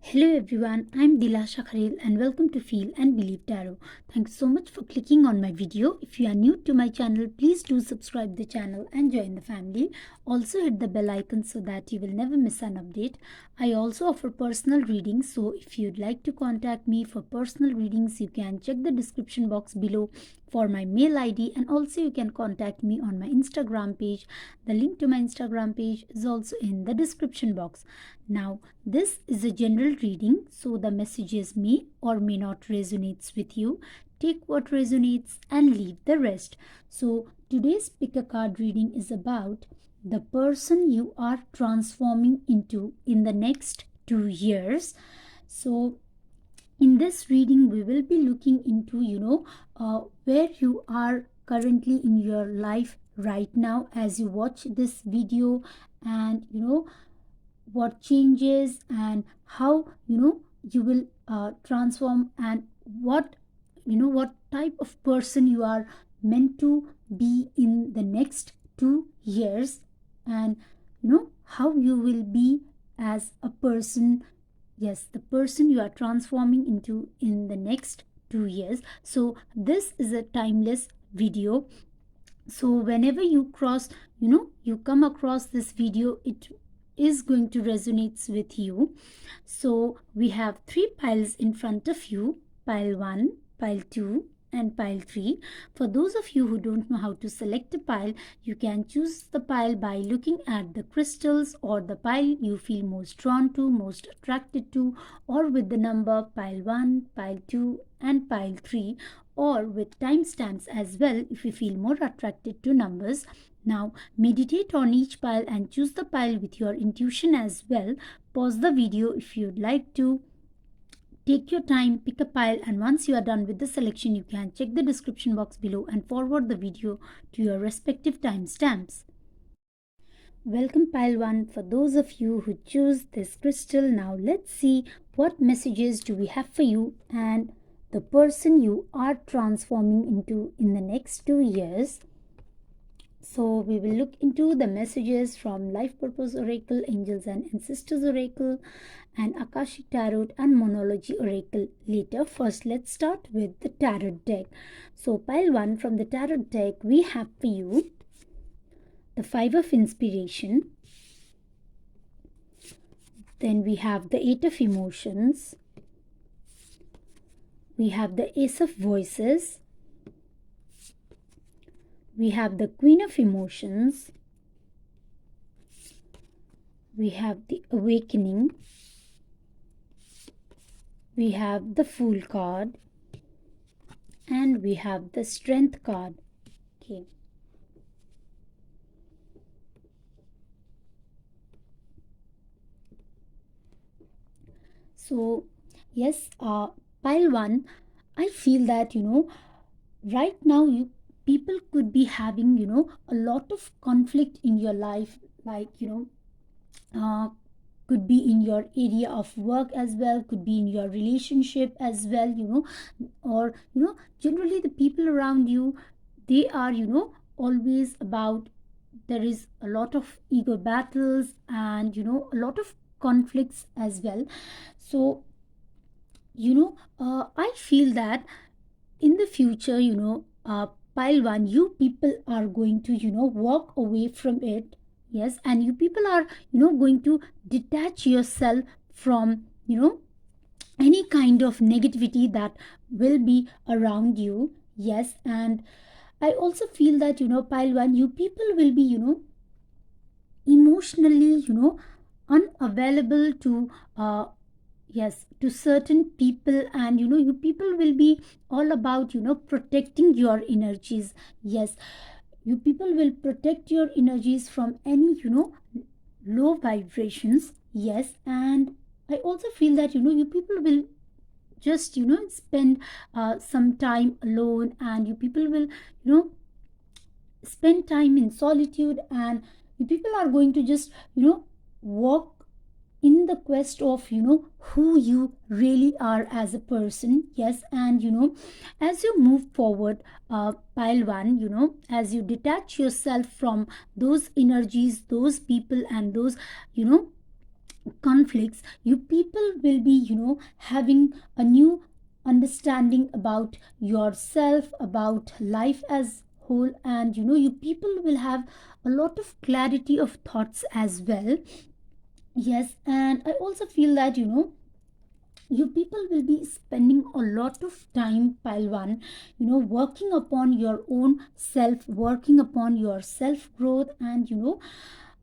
Hello everyone, I'm Dilasha Khalil and welcome to Feel and Believe Tarot. Thanks so much for clicking on my video. If you are new to my channel, please do subscribe the channel and join the family. Also hit the bell icon so that you will never miss an update. I also offer personal readings, so if you'd like to contact me for personal readings, you can check the description box below for my mail ID, and also you can contact me on my Instagram page. The link to my Instagram page is also in the description box. Now, this is a general reading, so the messages may or may not resonate with you. Take what resonates and leave the rest. So, today's pick a card reading is about the person you are transforming into in the next 2 years. So, in this reading, we will be looking into, where you are currently in your life right now as you watch this video, and what changes and how you will transform, and what type of person you are meant to be in the next 2 years, and how you will be as a person. Yes, the person you are transforming into in the next 2 years. So this is a timeless video. So whenever you come across this video, it is going to resonate with you. So we have three piles in front of you: pile 1, pile 2, and pile 3. For those of you who don't know how to select a pile, you can choose the pile by looking at the crystals or the pile you feel most drawn to, most attracted to, or with the number pile 1, pile 2, and pile 3, or with timestamps as well if you feel more attracted to numbers. Now, meditate on each pile and choose the pile with your intuition as well. Pause the video if you'd like to. Take your time, pick a pile, and once you are done with the selection, you can check the description box below and forward the video to your respective timestamps. Welcome pile 1 for those of you who choose this crystal. Now let's see what messages do we have for you and the person you are transforming into in the next 2 years. So we will look into the messages from Life Purpose Oracle, Angels and Ancestors Oracle, and Akashic Tarot and Monology Oracle later. First, let's start with the Tarot deck. So pile 1 from the Tarot deck, we have for you the Five of Inspiration. Then we have the Eight of Emotions. We have the Ace of Voices. We have the Queen of Emotions. We have the Awakening. We have the Fool card. And we have the Strength card. Okay. So, yes, pile 1, I feel that, right now people could be having, a lot of conflict in your life, like, could be in your area of work as well, could be in your relationship as well, or, generally the people around you, they are, always about, there is a lot of ego battles and, a lot of conflicts as well. So, I feel that in the future, pile 1, you people are going to, walk away from it. Yes, and you people are, going to detach yourself from, any kind of negativity that will be around you. Yes, and I also feel that, pile 1, you people will be, emotionally, unavailable to, yes, to certain people, and you people will be all about, protecting your energies. Yes, you people will protect your energies from any, low vibrations. Yes, and I also feel that, you people will just, spend some time alone, and you people will, spend time in solitude, and you people are going to just, walk in the quest of, who you really are as a person. Yes, and as you move forward, pile 1, as you detach yourself from those energies, those people, and those, conflicts, you people will be, having a new understanding about yourself, about life as whole, and you people will have a lot of clarity of thoughts as well. Yes, and I also feel that you people will be spending a lot of time, Palwan, working upon your own self, working upon your self growth, and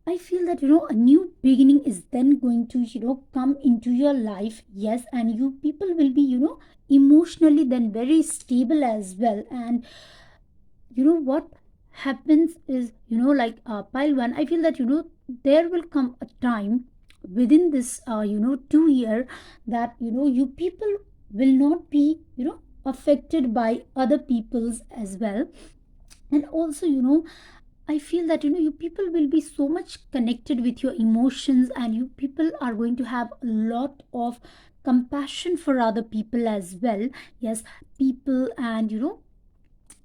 I feel that a new beginning is then going to come into your life. Yes, and you people will be emotionally then very stable as well. And what happens is like Palwan, I feel that there will come a time within this 2 year that you people will not be affected by other people's as well. And also I feel that you people will be so much connected with your emotions, and you people are going to have a lot of compassion for other people as well. Yes, people, and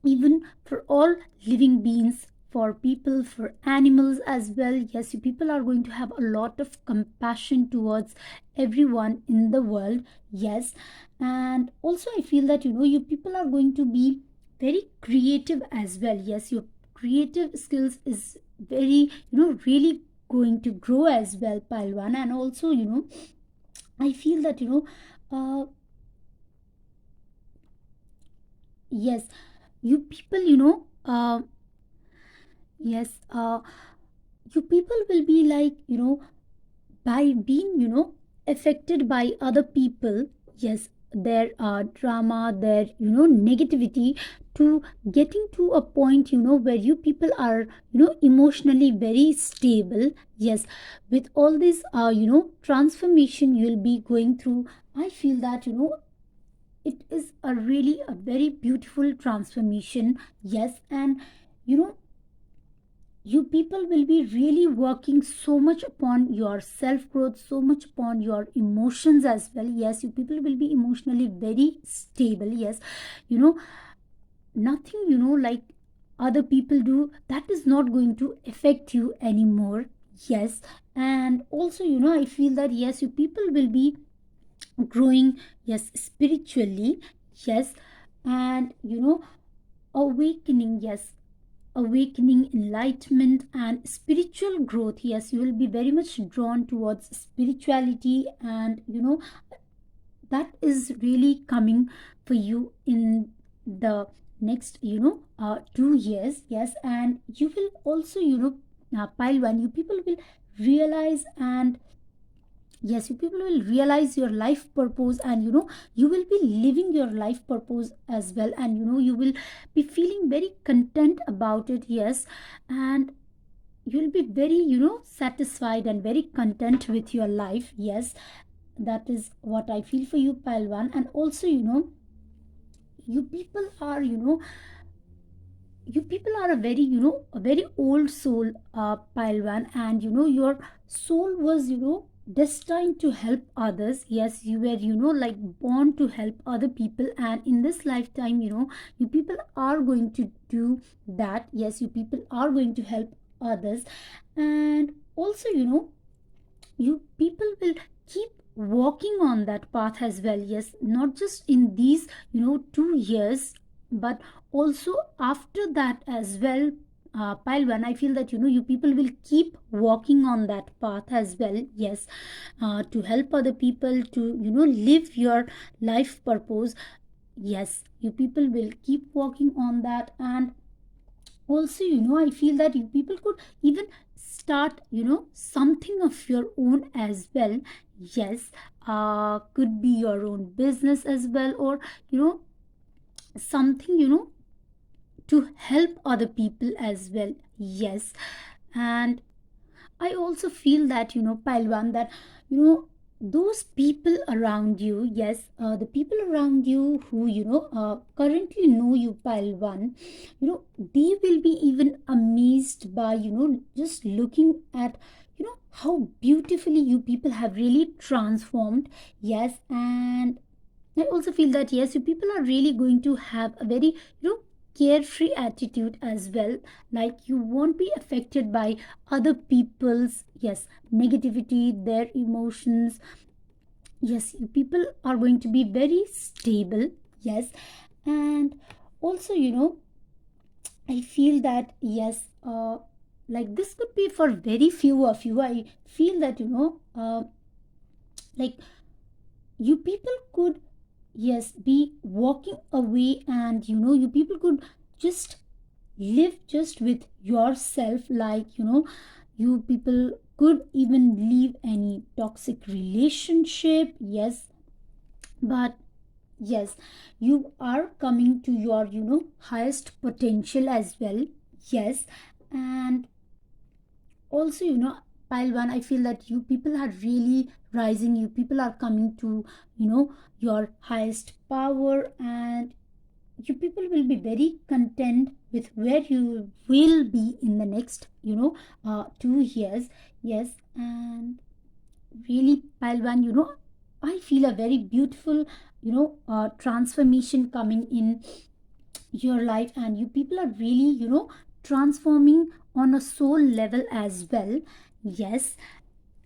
even for all living beings, for people, for animals as well. Yes, you people are going to have a lot of compassion towards everyone in the world. Yes, and also I feel that you people are going to be very creative as well. Yes, your creative skills is very really going to grow as well, Palwan. And also I feel that uh, yes, you people yes, you people will be like by being affected by other people. Yes, their drama, their negativity, to getting to a point where you people are emotionally very stable. Yes, with all this transformation you'll be going through, I feel that it is a really a very beautiful transformation. Yes, and you know you people will be really working so much upon your self growth, so much upon your emotions as well. Yes, you people will be emotionally very stable. Yes, you know nothing like other people do, that is not going to affect you anymore. Yes, and also I feel that yes, you people will be growing, yes, spiritually. Yes, and awakening. Yes, awakening, enlightenment, and spiritual growth. Yes, you will be very much drawn towards spirituality, and that is really coming for you in the next 2 years. Yes, and you will also Palwan, you people will realize, and yes, you people will realize your life purpose, and you will be living your life purpose as well, and you will be feeling very content about it. Yes, and you'll be very satisfied and very content with your life. Yes, that is what I feel for you, Palwan. And also you people are you people are a very a very old soul, Palwan, and your soul was destined to help others. Yes, you were like born to help other people, and in this lifetime you people are going to do that. Yes, you people are going to help others, and also you people will keep walking on that path as well. Yes, not just in these 2 years, but also after that as well, Palwan. I feel that you people will keep walking on that path as well. Yes, to help other people, to live your life purpose. Yes, you people will keep walking on that. And also I feel that you people could even start something of your own as well. Yes, could be your own business as well, or something to help other people as well. Yes, and I also feel that Palwan, that those people around you. Yes, the people around you who currently know you, Palwan, they will be even amazed by just looking at how beautifully you people have really transformed. Yes, and I also feel that yes, you people are really going to have a very carefree attitude as well, like you won't be affected by other people's, yes, negativity, their emotions. Yes, you people are going to be very stable. Yes, and also, I feel that, yes, like this could be for very few of you. I feel that, like you people could, yes, be walking away, and you people could just live just with yourself, like you people could even leave any toxic relationship. Yes, but yes, you are coming to your highest potential as well. Yes, and also, pile one, I feel that you people are really rising. You people are coming to your highest power, and you people will be very content with where you will be in the next 2 years. Yes, and really, pile one, I feel a very beautiful transformation coming in your life, and you people are really transforming on a soul level as well. Yes,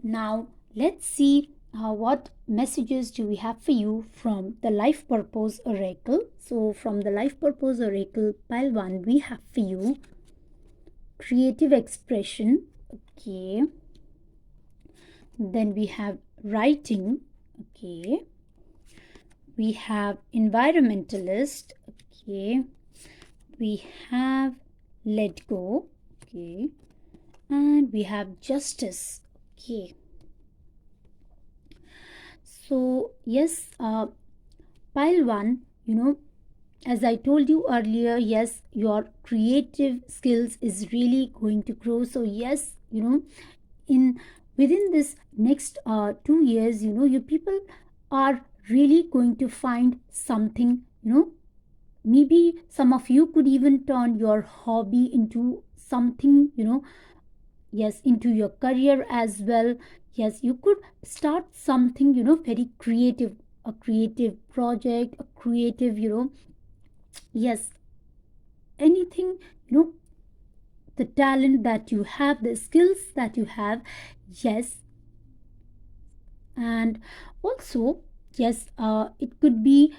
now let's see what messages do we have for you from the life purpose oracle. So from the life purpose oracle, pile 1, we have for you creative expression. Okay, then we have writing. Okay, we have environmentalist. Okay, we have let go. Okay, and we have justice. Okay, so yes, pile 1, as I told you earlier, yes, your creative skills is really going to grow. So yes, in within this next 2 years, you people are really going to find something, maybe some of you could even turn your hobby into something, yes, into your career as well. Yes, you could start something, very creative, a creative project, a creative, yes, anything, the talent that you have, the skills that you have. Yes, and also, yes, it could be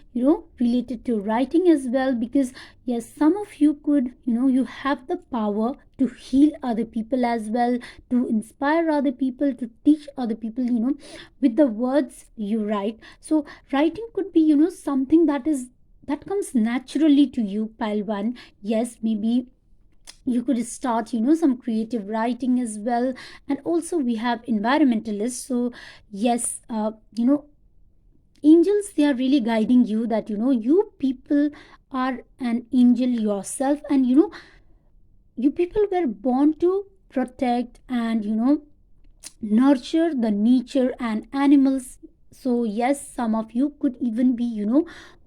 related to writing as well, because yes, some of you could, you have the power to heal other people as well, to inspire other people, to teach other people, with the words you write. So writing could be something that comes naturally to you, pile one. Yes, maybe you could start some creative writing as well. And also we have environmentalists. So yes, angels, they are really guiding you that you people are an angel yourself, and you people were born to protect and nurture the nature and animals. So yes, some of you could even be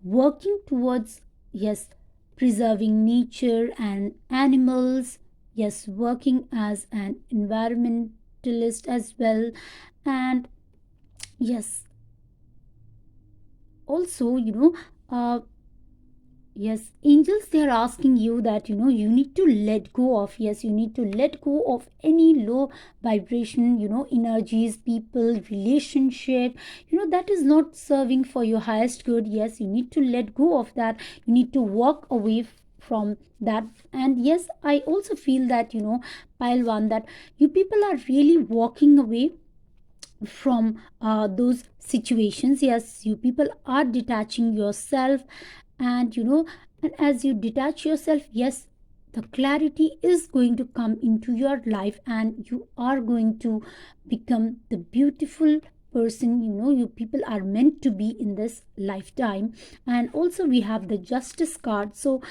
working towards, yes, preserving nature and animals. Yes, working as an environmentalist as well. And yes, also yes, angels, they are asking you that you need to let go of, yes, you need to let go of any low vibration energies, people, relationship, that is not serving for your highest good. Yes, you need to let go of that. You need to walk away from that. And yes, I also feel that pile one, that you people are really walking away from those situations. Yes, you people are detaching yourself, and and as you detach yourself, yes, the clarity is going to come into your life, and you are going to become the beautiful person you people are meant to be in this lifetime. And also we have the justice card. So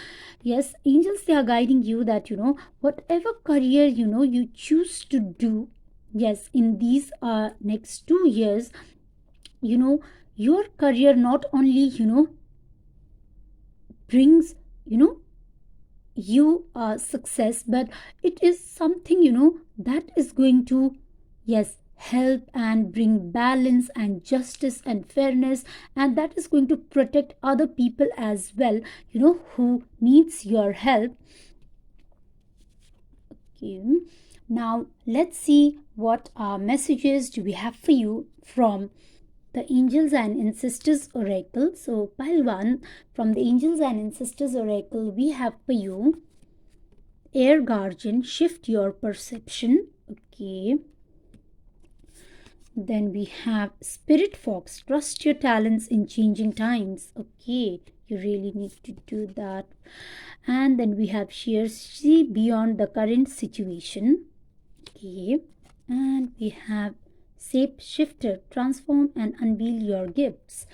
yes, angels, they are guiding you that whatever career you choose to do, yes, in these next 2 years, your career not only brings you success, but it is something that is going to, yes, help and bring balance and justice and fairness, and that is going to protect other people as well, who needs your help. Okay. Now let's see what messages do we have for you from the Angels and Ancestors Oracle. So pile 1 from the Angels and Ancestors Oracle, we have for you Air Guardian, shift your perception. Okay. Then we have Spirit Fox, trust your talents in changing times. Okay, you really need to do that. And then we have Sheer, see beyond the current situation. Okay. And we have Shape Shifter, transform and unveil your gifts.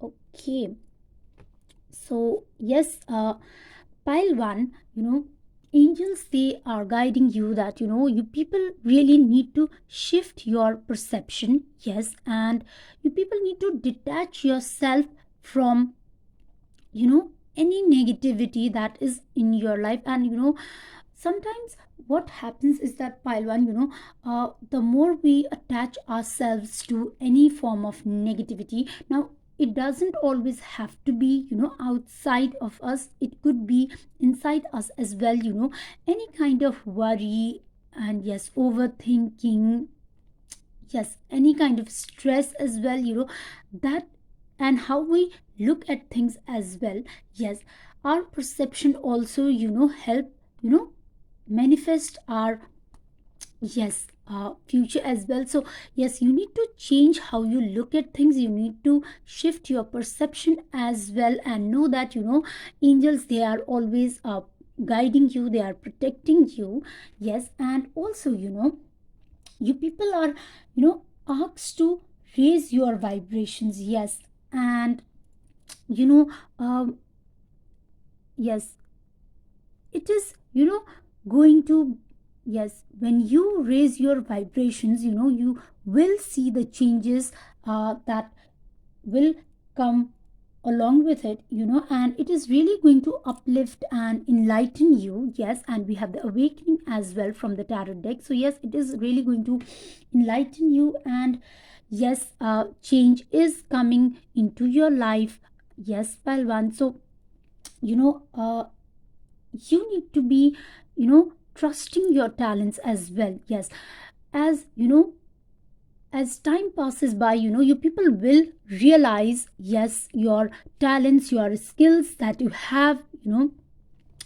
Okay. So yes, pile 1, angels, they are guiding you that you people really need to shift your perception. Yes, and you people need to detach yourself from any negativity that is in your life. And sometimes what happens is that pile 1, the more we attach ourselves to any form of negativity, now it doesn't always have to be outside of us, it could be inside us as well. Any kind of worry, and yes, overthinking, yes, any kind of stress as well, that, and how we look at things as well. Yes, our perception also help manifest our, yes, future as well. So yes, you need to change how you look at things, you need to shift your perception as well, and know that angels, they are always guiding you, they are protecting you. Yes, and also you people are asked to raise your vibrations. Yes, and you know yes, it is going to, yes, when you raise your vibrations, you will see the changes that will come along with it, and it is really going to uplift and enlighten you. Yes, and we have the awakening as well from the tarot deck. So yes, it is really going to enlighten you, and yes, change is coming into your life. Yes, Palwan. So you need to be trusting your talents as well. Yes, as as time passes by, you people will realize, yes, your talents, your skills that you have,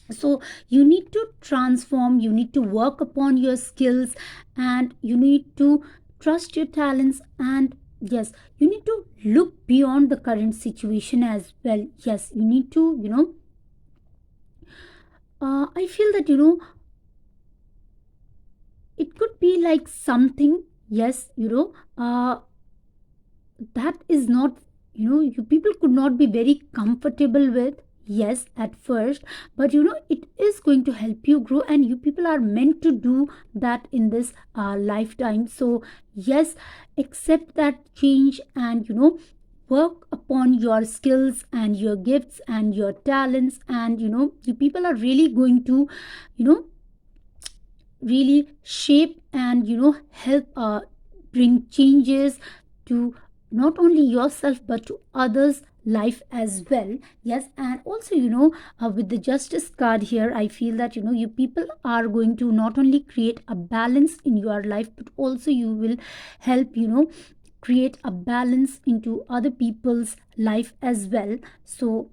so you need to transform, you need to work upon your skills, and you need to trust your talents, and yes, you need to look beyond the current situation as well. Yes, you need to I feel that it could be like something, yes, that is not, you people could not be very comfortable with, yes, at first, but it is going to help you grow, and you people are meant to do that in this lifetime. So yes, accept that change, and work upon your skills and your gifts and your talents, and you people are really going to you know really shape and help bring changes to not only yourself but to others life as well. Yes, and also with the justice card here, I feel that you people are going to not only create a balance in your life, but also you will help create a balance into other people's life as well. So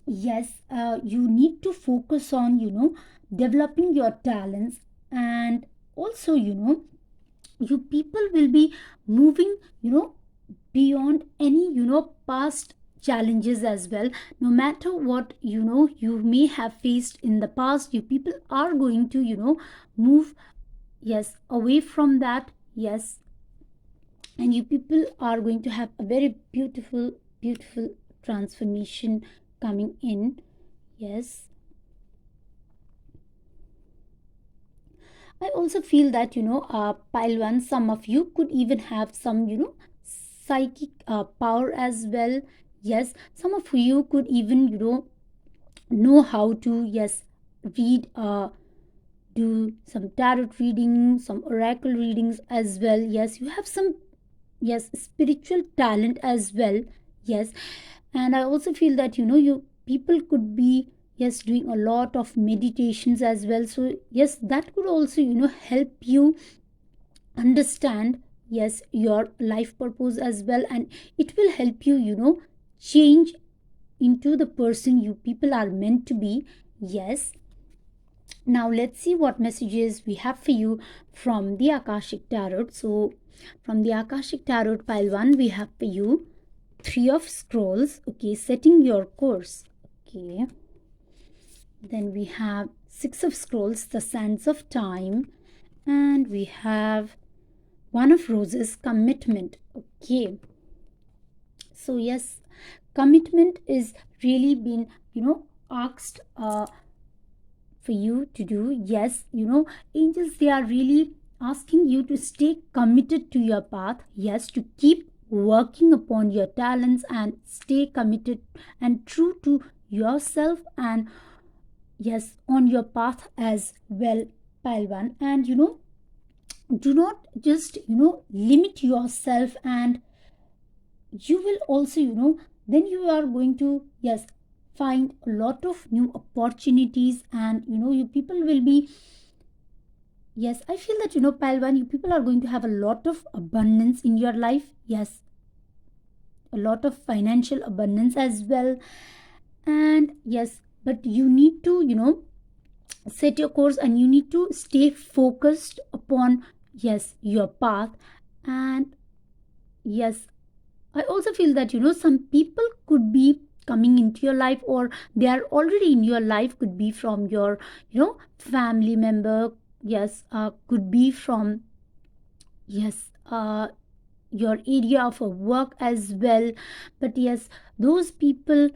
yes, you need to focus on developing your talents, and also you people will be moving beyond any past challenges as well. No matter what you may have faced in the past, you people are going to move, yes, away from that. Yes, and you people are going to have a very beautiful transformation coming in. Yes, I also feel that pile one, some of you could even have some psychic power as well. Yes, some of you could even know how to, yes, read do some tarot reading, some oracle readings as well. Yes, you have some, yes, spiritual talent as well. Yes, and I also feel that you people could be, yes, doing a lot of meditations as well. So yes, that could also help you understand, yes, your life purpose as well, and it will help you change into the person you people are meant to be. Yes, now let's see what messages we have for you from the Akashic Tarot. So from the Akashic Tarot pile 1, we have for you Three of Scrolls, okay, setting your course. Okay, then we have Six of Scrolls, the Sands of Time, and we have One of Roses, commitment. Okay, so yes, commitment is really been asked for you to do. Yes, angels, they are really asking you to stay committed to your path. Yes, to keep working upon your talents and stay committed and true to yourself, and yes, on your path as well, pile 1. And do not just limit yourself, and you will also then you are going to, yes, find a lot of new opportunities, and you people will be, yes, I feel that pile 1, you people are going to have a lot of abundance in your life. Yes, a lot of financial abundance as well. And yes, but you need to set your course, and you need to stay focused upon, yes, your path. And yes, I also feel that some people could be coming into your life, or they are already in your life, could be from your family member. Yes, could be from, yes, your area of work as well. But yes, those people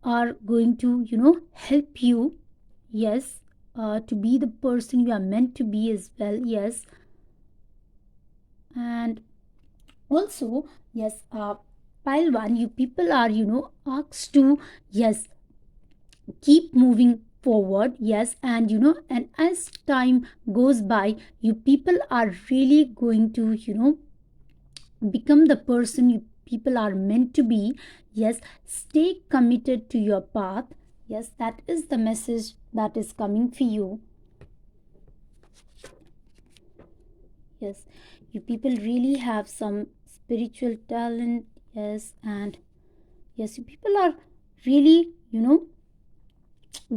are going to help you, yes, to be the person you are meant to be as well. Yes, and also, yes, pile 1, you people are asked to, yes, keep moving forward. Yes, and and as time goes by, you people are really going to become the person you people are meant to be. Yes, stay committed to your path. Yes, that is the message that is coming for you. Yes, you people really have some spiritual talent. Yes, and yes, you people are really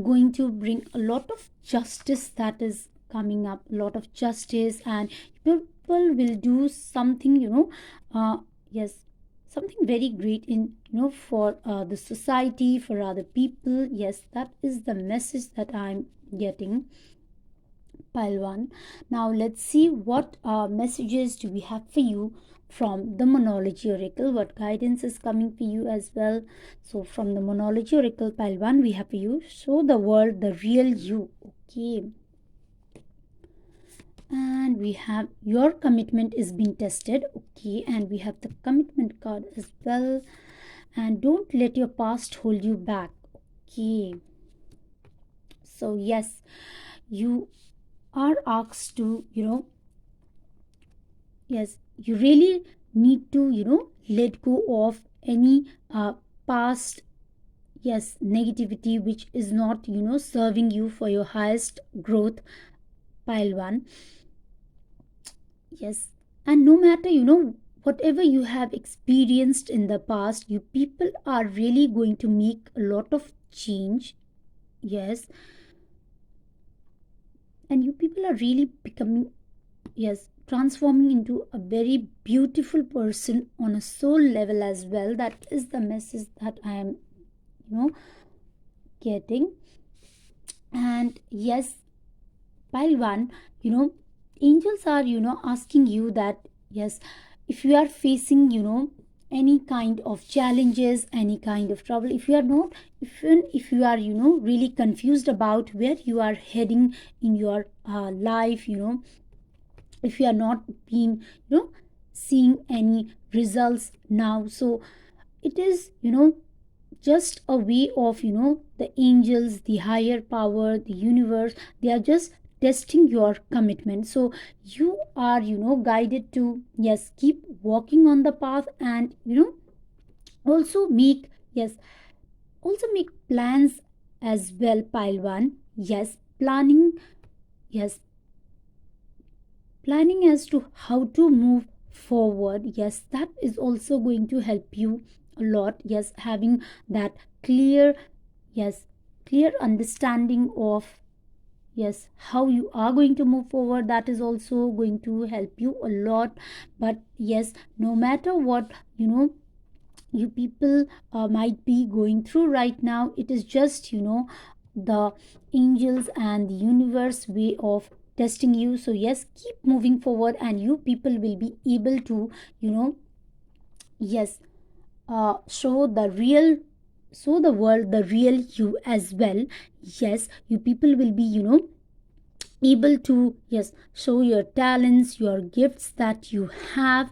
going to bring a lot of justice that is coming up, a lot of justice, and people will do something yes, something very great in for the society, for other people. Yes, that is the message that I'm getting, pile 1. Now let's see what messages do we have for you from the Monology Oracle, what guidance is coming for you as well. So from the Monology Oracle pile 1, we have for you, show the world the real you. Okay, and we have your commitment is being tested. Okay, and we have the commitment card as well, and don't let your past hold you back. Okay, so yes, you are asked to yes, you really need to let go of any past, yes, negativity which is not serving you for your highest growth, pile 1. Yes, and no matter whatever you have experienced in the past, you people are really going to make a lot of change. Yes, and you people are really becoming, yes, transforming into a very beautiful person on a soul level as well. That is the message that I am getting. And yes, pile 1, angels are asking you that, yes, if you are facing any kind of challenges, any kind of trouble, if you are not, even if you are really confused about where you are heading in your life, if you are not being seeing any results now, so it is just a way of the angels, the higher power, the universe, they are just testing your commitment. So you are, guided to, yes, keep walking on the path, and also make, yes, also make plans as well, pile one. Yes, planning, yes, planning as to how to move forward. Yes, that is also going to help you a lot. Yes, having that clear, yes, clear understanding of, yes, how you are going to move forward, that is also going to help you a lot. But yes, no matter what, you people might be going through right now, it is just, the angels and the universe way of testing you. So yes, keep moving forward, and you people will be able to, yes, show the real, show the world the real you as well. Yes, you people will be, able to, yes, show your talents, your gifts that you have,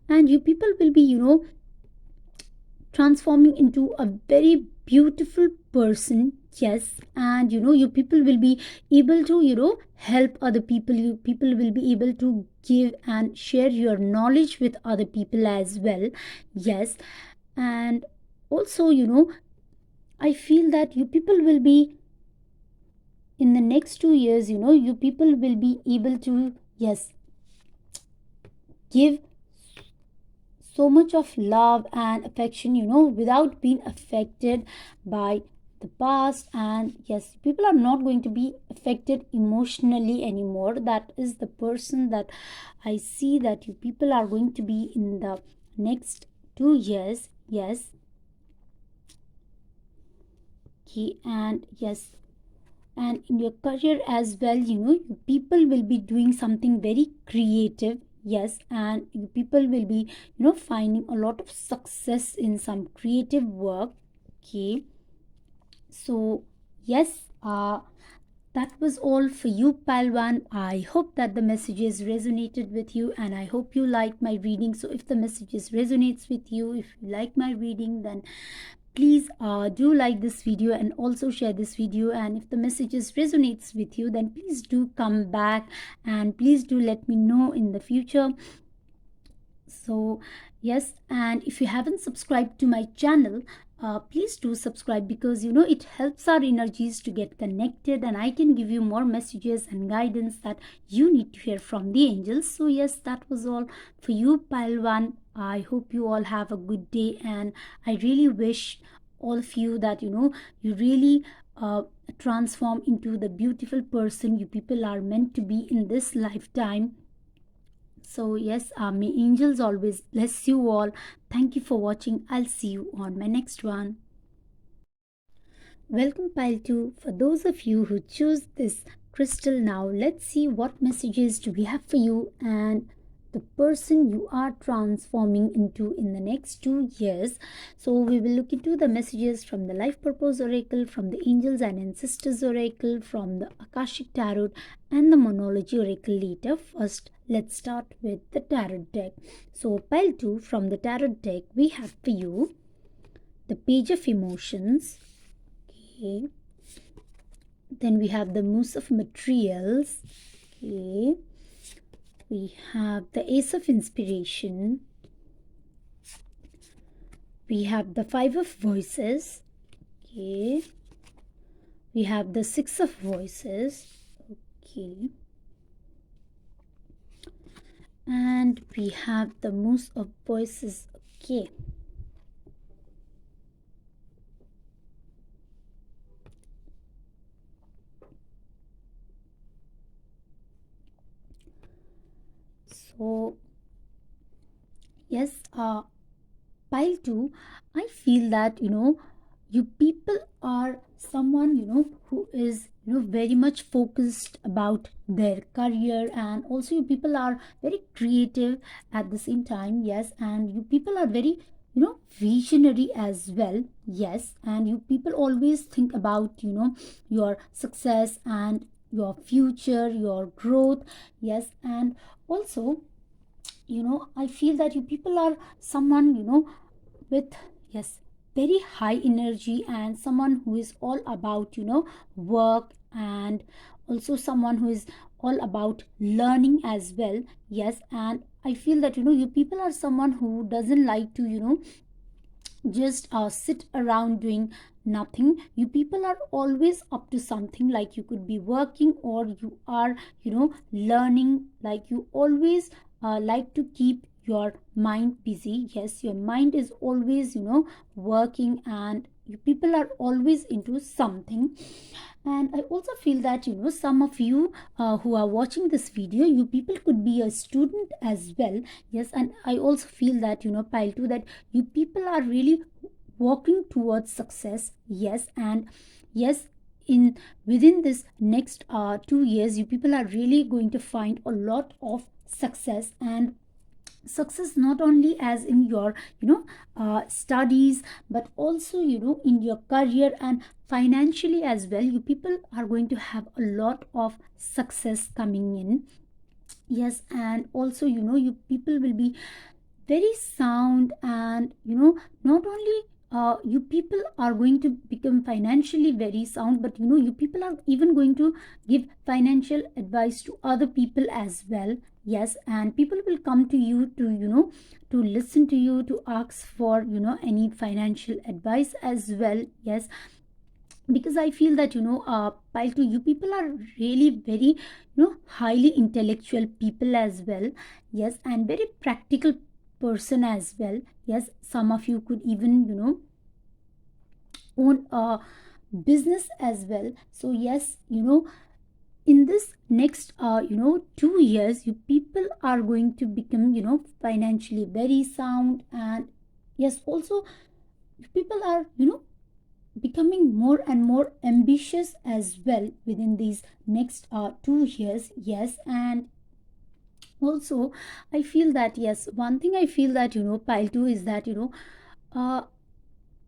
and you people will be, transforming into a very beautiful person. Yes, and you people will be able to, help other people. You people will be able to give and share your knowledge with other people as well. Yes, and also, I feel that you people will be, in the next 2 years, you people will be able to, yes, give so much of love and affection, without being affected by the past. And yes, people are not going to be affected emotionally anymore. That is the person that I see that you people are going to be in the next 2 years. Yes, okay, and yes, and in your career as well, you people will be doing something very creative. Yes, and you people will be, finding a lot of success in some creative work. Okay, so yes, that was all for you, Palwan. I hope that the messages resonated with you, and I hope you like my reading. So if the messages resonates with you, if you like my reading, then please do like this video and also share this video. And if the messages resonates with you, then please do come back, and please do let me know in the future. So yes, and if you haven't subscribed to my channel, please do subscribe, because it helps our energies to get connected, and I can give you more messages and guidance that you need to hear from the angels. So yes, that was all for you, pile one. I hope you all have a good day, and I really wish all of you that you really transform into the beautiful person you people are meant to be in this lifetime. So yes, may angels always bless you all. Thank you for watching. I'll see you on my next one. Welcome, pile 2. For those of you who choose this crystal now, let's see what messages do we have for you and the person you are transforming into in the next 2 years. So we will look into the messages from the Life Purpose Oracle, from the Angels and Ancestors Oracle, from the Akashic Tarot, and the Monology Oracle later. First, let's start with the Tarot deck. So pile 2, from the Tarot deck, we have for you the Page of Emotions. Okay, then we have the Moose of Materials. Okay, we have the Ace of Inspiration. We have the Five of Voices. Okay, we have the Six of Voices. Okay, and we have the Moose of Voices. Okay, so yes, pile 2, I feel that you people are someone who is very much focused about their career, and also you people are very creative at the same time. Yes, and you people are very visionary as well. Yes, and you people always think about your success and your future, your growth. Yes, and also I feel that you people are someone with, yes, very high energy, and someone who is all about work, and also someone who is all about learning as well. Yes, and I feel that you people are someone who doesn't like to just sit around doing nothing. You people are always up to something, like you could be working or you are learning. Like you always like to keep your mind busy. Yes, your mind is always working, and you people are always into something. And I also feel that some of you who are watching this video, you people could be a student as well. Yes, and I also feel that pile 2, that you people are really walking towards success. Yes, and yes, in within this next 2 years, you people are really going to find a lot of success. And success not only as in your studies, but also in your career and financially as well. You people are going to have a lot of success coming in. Yes, and also you people will be very sound, and not only you people are going to become financially very sound, but you people are even going to give financial advice to other people as well. Yes, and people will come to you to to listen to you, to ask for any financial advice as well. Yes, because I feel that pile 2, you people are really very highly intellectual people as well. Yes, and very practical person as well. Yes, some of you could even own a business as well. So yes, in this next 2 years, you people are going to become financially very sound. And yes, also you people are becoming more and more ambitious as well within these next 2 years. Yes, and also I feel that, yes, one thing I feel that pile 2 is that uh,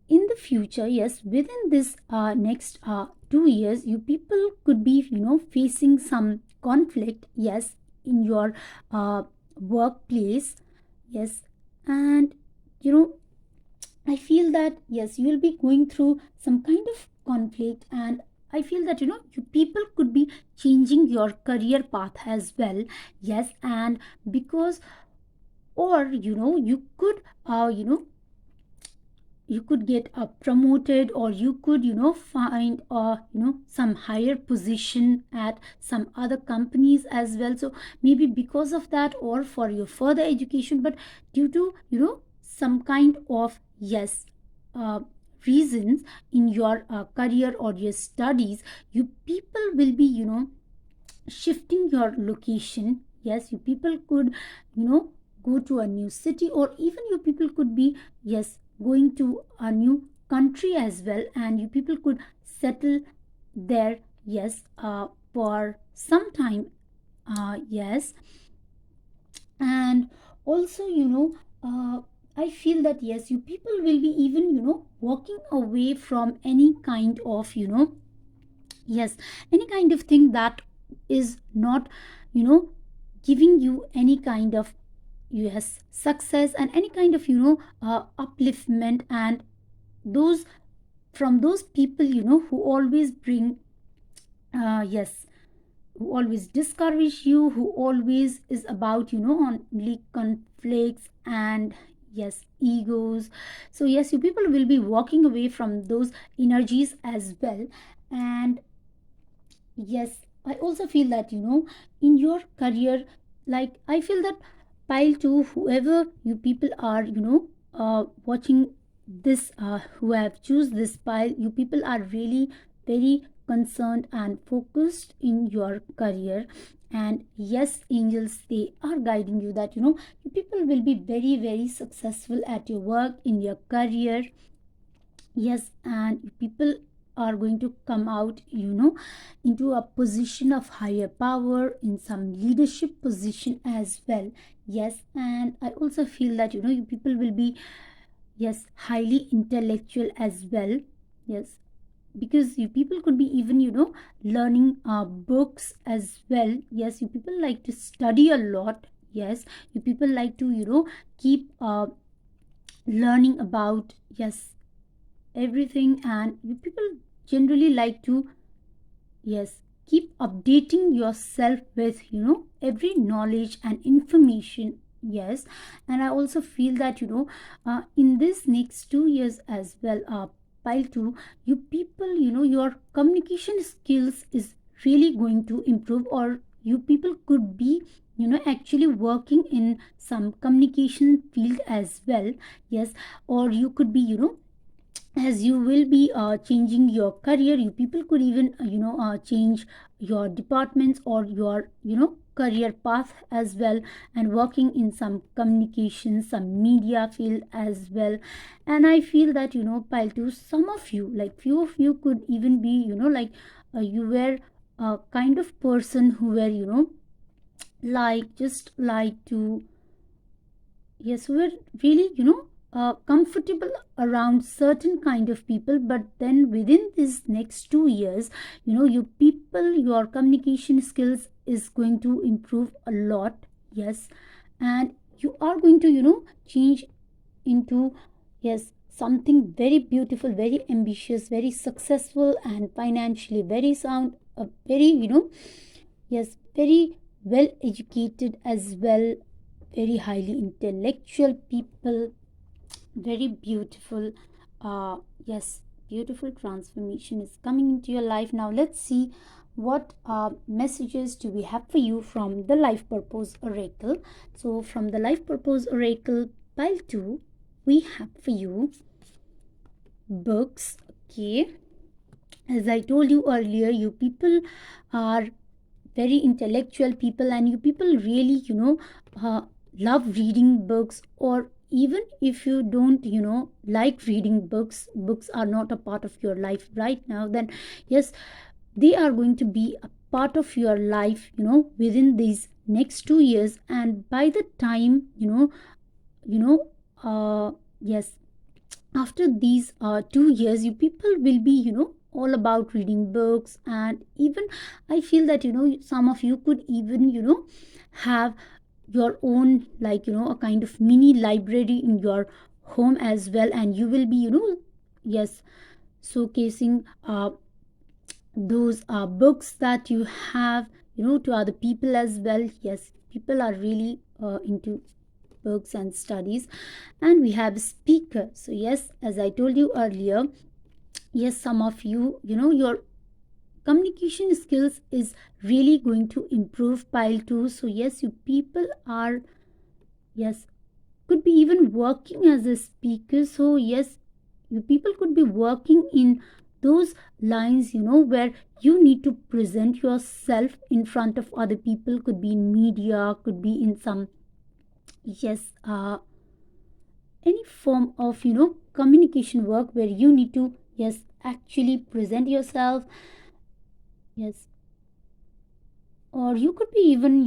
in the future, yes, within this next 2 years, you people could be facing some conflict. Yes, in your workplace. Yes, and you know I feel that, yes, you will be going through some kind of conflict. And I feel that you people could be changing your career path as well. Yes, and because, or you could you could get promoted, or you could find some higher position at some other companies as well. So maybe because of that, or for your further education, but due to some kind of, yes, uh, reasons in your career or your studies, you people will be shifting your location. Yes, you people could go to a new city, or even you people could be, yes, going to a new country as well, and you people could settle there. Yes, for some time. Yes, and also I feel that, yes, you people will be even walking away from any kind of yes, any kind of thing that is not you know giving you any kind of, yes, success, and any kind of upliftment. And those, from those people who always bring, yes, who always discourage you, who always is about only conflicts and, yes, egos. So yes, you people will be walking away from those energies as well. And yes, I also feel that in your career, like I feel that pile 2, whoever you people are watching this, who have choose this pile, you people are really very concerned and focused in your career. And yes, angels, they are guiding you that you people will be very very successful at your work, in your career. Yes, and people are going to come out into a position of higher power, in some leadership position as well. Yes, and I also feel that you people will be, yes, highly intellectual as well. Yes, because you people could be even learning books as well. Yes, you people like to study a lot. Yes, you people like to keep learning about, yes, everything. And you people generally like to, yes, keep updating yourself with every knowledge and information. Yes, and I also feel that in this next 2 years as well, pile 2, you people, your communication skills is really going to improve, or you people could be actually working in some communication field as well. Yes, or you could be as you will be changing your career, you people could even change your departments or your career path as well, and working in some communication, some media field as well. And I feel that pile 2, some of you, like few of you, could even be like you were a kind of person who were like just like to, yes, we're really comfortable around certain kind of people. But then within this next 2 years, you people, your communication skills is going to improve a lot. Yes, and you are going to change into, yes, something very beautiful, very ambitious, very successful, and financially very sound, a very yes, very well educated as well, very highly intellectual people, very beautiful, yes, beautiful transformation is coming into your life. Now let's see what messages do we have for you from the life purpose oracle. So from the life purpose oracle pile 2, we have for you books. Okay, as I told you earlier, you people are very intellectual people, and you people really love reading books. Or even if you don't like reading books, books are not a part of your life right now, then yes, they are going to be a part of your life within these next 2 years. And by the time you know yes, after these 2 years, you people will be all about reading books. And even I feel that some of you could even have your own, like a kind of mini library in your home as well, and you will be yes, showcasing those books that you have to other people as well. Yes, people are really into books and studies. And we have speaker. So yes, as I told you earlier, yes, some of you your communication skills is really going to improve pile 2. So yes, you people are, yes, could be even working as a speaker. So yes, you people could be working in those lines where you need to present yourself in front of other people, could be in media, could be in some, yes, any form of communication work where you need to, yes, actually present yourself. Yes, or you could be even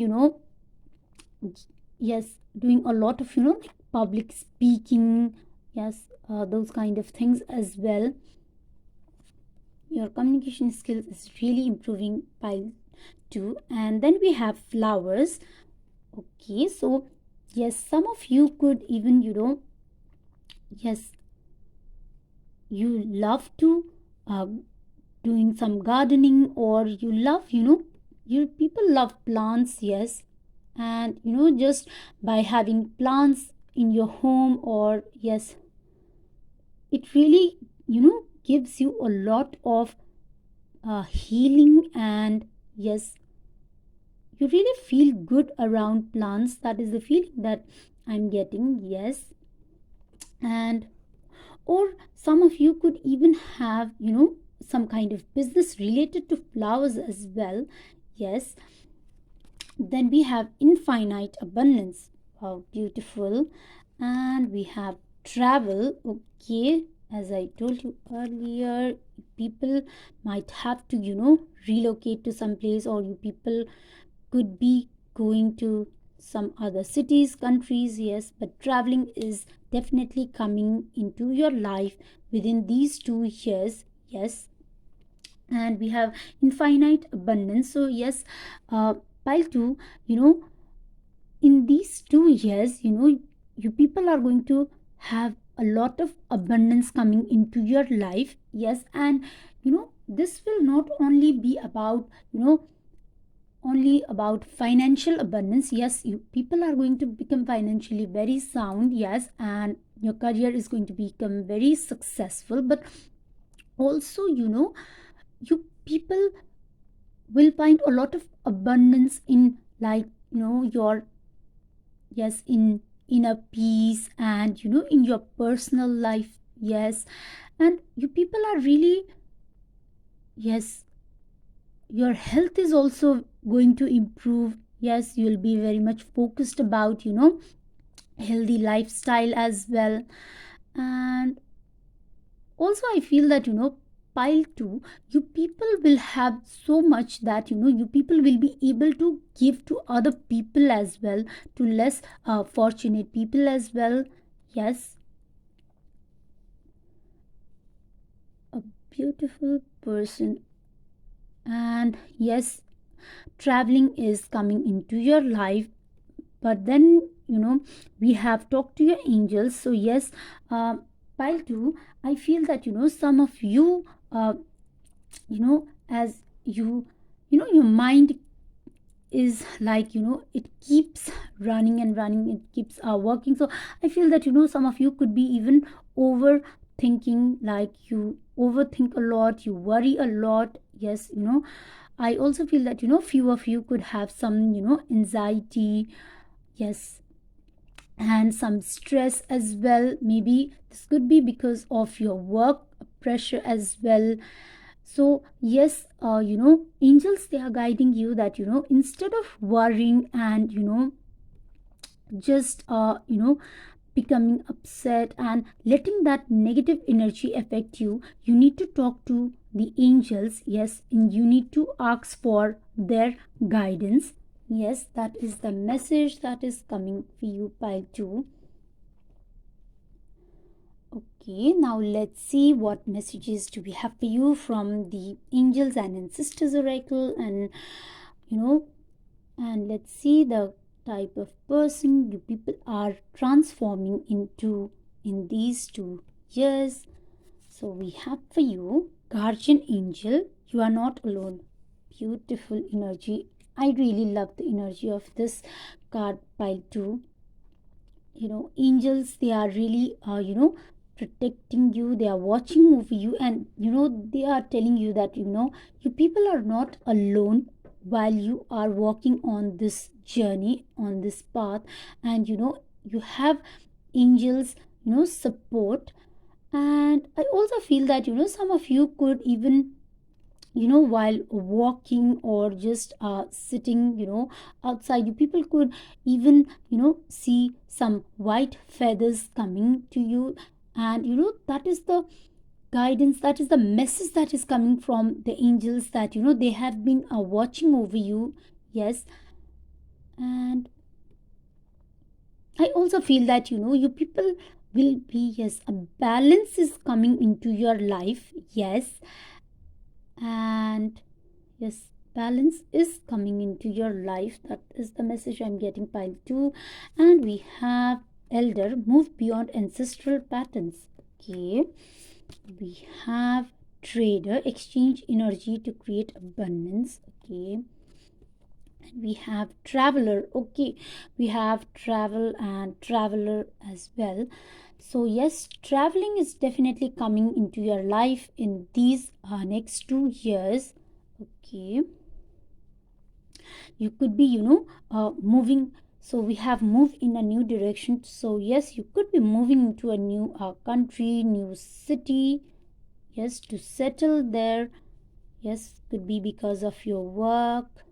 yes, doing a lot of like public speaking. Yes, those kind of things as well. Your communication skills is really improving pile 2. And then we have flowers. Okay, so yes, some of you could even yes, you love to doing some gardening, or you love you people love plants. Yes, and just by having plants in your home, or yes, it really gives you a lot of healing. And yes, you really feel good around plants. That is the feeling that I'm getting. Yes, and or some of you could even have some kind of business related to flowers as well. Yes, then we have infinite abundance. Wow, beautiful. And we have travel. Okay, as I told you earlier, people might have to relocate to some place, or you people could be going to some other cities, countries. Yes, but traveling is definitely coming into your life within these 2 years. Yes, and we have infinite abundance. So yes, pile 2, in these 2 years, you people are going to have a lot of abundance coming into your life. Yes, and this will not only be about, only about financial abundance. Yes, you people are going to become financially very sound, yes, and your career is going to become very successful, but also, you people will find a lot of abundance in, like, your, yes, in inner peace, and in your personal life, yes. And you people are really, yes, your health is also going to improve. Yes, you'll be very much focused about, healthy lifestyle as well. And also I feel that, pile 2, you people will have so much that, you people will be able to give to other people as well, to less fortunate people as well. Yes, a beautiful person. And yes, traveling is coming into your life, but then, we have talked to your angels. So yes, uh, pile 2, I feel that, some of you, as your mind is like, it keeps running and running, it keeps working. So I feel that, some of you could be even overthinking, like you overthink a lot, you worry a lot. Yes, I also feel that, few of you could have some, anxiety, yes, and some stress as well. Maybe this could be because of your work pressure as well. So yes, angels, they are guiding you that, instead of worrying and, just becoming upset and letting that negative energy affect you, you need to talk to the angels. Yes, and you need to ask for their guidance. Yes, that is the message that is coming for you, pile 2. Okay, now let's see what messages do we have for you from the angels and ancestors oracle. And you know and let's see the type of person you people are transforming into in these 2 years. So we have for you guardian angel. You are not alone. Beautiful energy. I really love the energy of this card, pile 2. Angels, they are really, protecting you, they are watching over you, and they are telling you that, you people are not alone while you are walking on this journey, on this path. And you have angels, support. And I also feel that, some of you could even, while walking or just sitting, outside, you people could even, see some white feathers coming to you. And that is the guidance, that is the message that is coming from the angels, that they have been watching over you. Yes. And I also feel that, you people will be, yes, a balance is coming into your life. Yes. And yes, balance is coming into your life. That is the message I'm getting, pile 2. And we have elder, move beyond ancestral patterns. Okay, we have trader, exchange energy to create abundance. Okay, and we have traveler. Okay, we have travel and traveler as well. So yes, traveling is definitely coming into your life in these next 2 years. Okay, you could be, moving. So we have moved in a new direction. So yes, you could be moving into a new country, new city. Yes, to settle there. Yes, could be because of your work.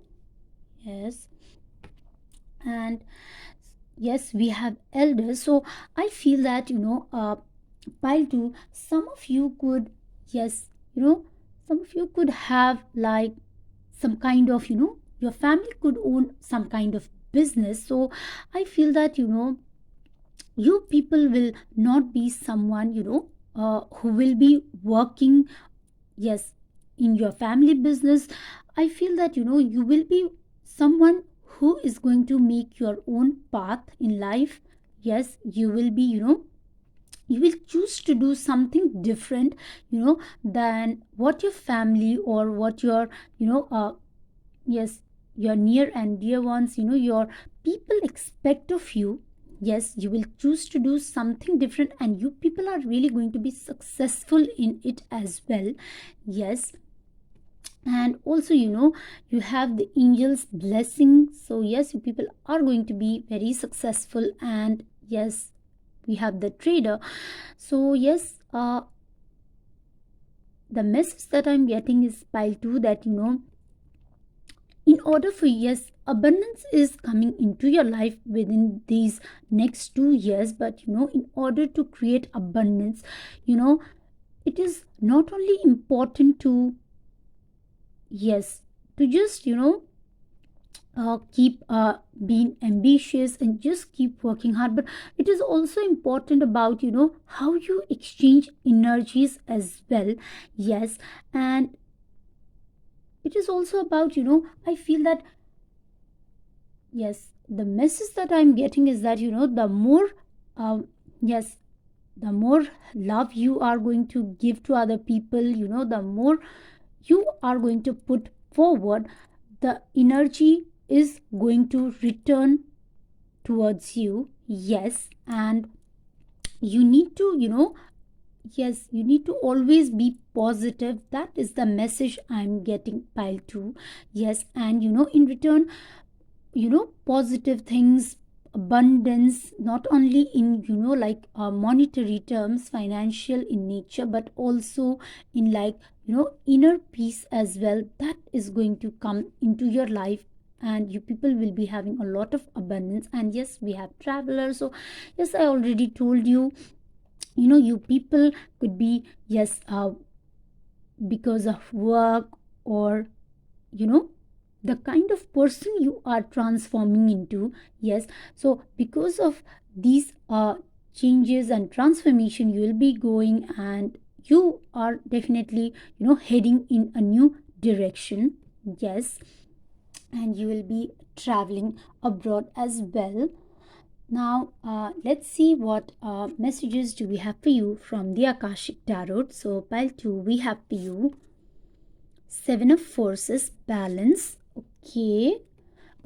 Yes. And yes, we have elders. So I feel that, pile 2, some of you could, yes, some of you could have, like, some kind of, your family could own some kind of business. So I feel that, you people will not be someone, who will be working, yes, in your family business. I feel that, you will be someone who is going to make your own path in life. Yes, you will be, you will choose to do something different, than what your family or what your, yes, your near and dear ones, your people expect of you. Yes, you will choose to do something different, and you people are really going to be successful in it as well. Yes, and also, you have the angels blessing. So yes, you people are going to be very successful. And yes, we have the trader. So yes, the message that I'm getting is pile 2, that in order for, yes, abundance is coming into your life within these next 2 years. But in order to create abundance, it is not only important to, yes, to just keep being ambitious and just keep working hard, but it is also important about how you exchange energies as well. Yes, and it is also about, I feel that, yes, the message that I'm getting is that the more, yes, the more love you are going to give to other people, the more you are going to put forward, the energy is going to return towards you. Yes, and you need to, yes, you need to always be positive. That is the message I'm getting, pile 2. Yes, and in return, positive things, abundance, not only in, like monetary terms, financial in nature, but also in, like, inner peace as well, that is going to come into your life. And you people will be having a lot of abundance. And yes, we have travelers. So yes, I already told you, you people could be, yes, because of work, or the kind of person you are transforming into. Yes, so because of these changes and transformation, you will be going, and you are definitely heading in a new direction. Yes, and you will be traveling abroad as well. Now, let's see what messages do we have for you from the Akashic Tarot. So, pile 2, we have for you Seven of Forces, balance. Okay,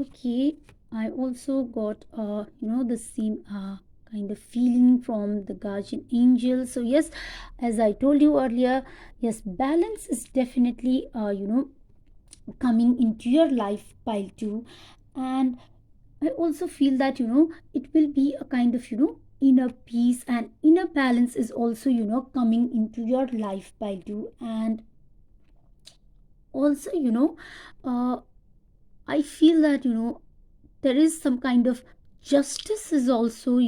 okay. I also got, the same kind of feeling from the guardian angel. So yes, as I told you earlier, yes, balance is definitely, coming into your life, pile 2. And I also feel that, it will be a kind of, inner peace and inner balance is also, coming into your life, pile 2. And also, uh, I feel that, there is some kind of justice is also,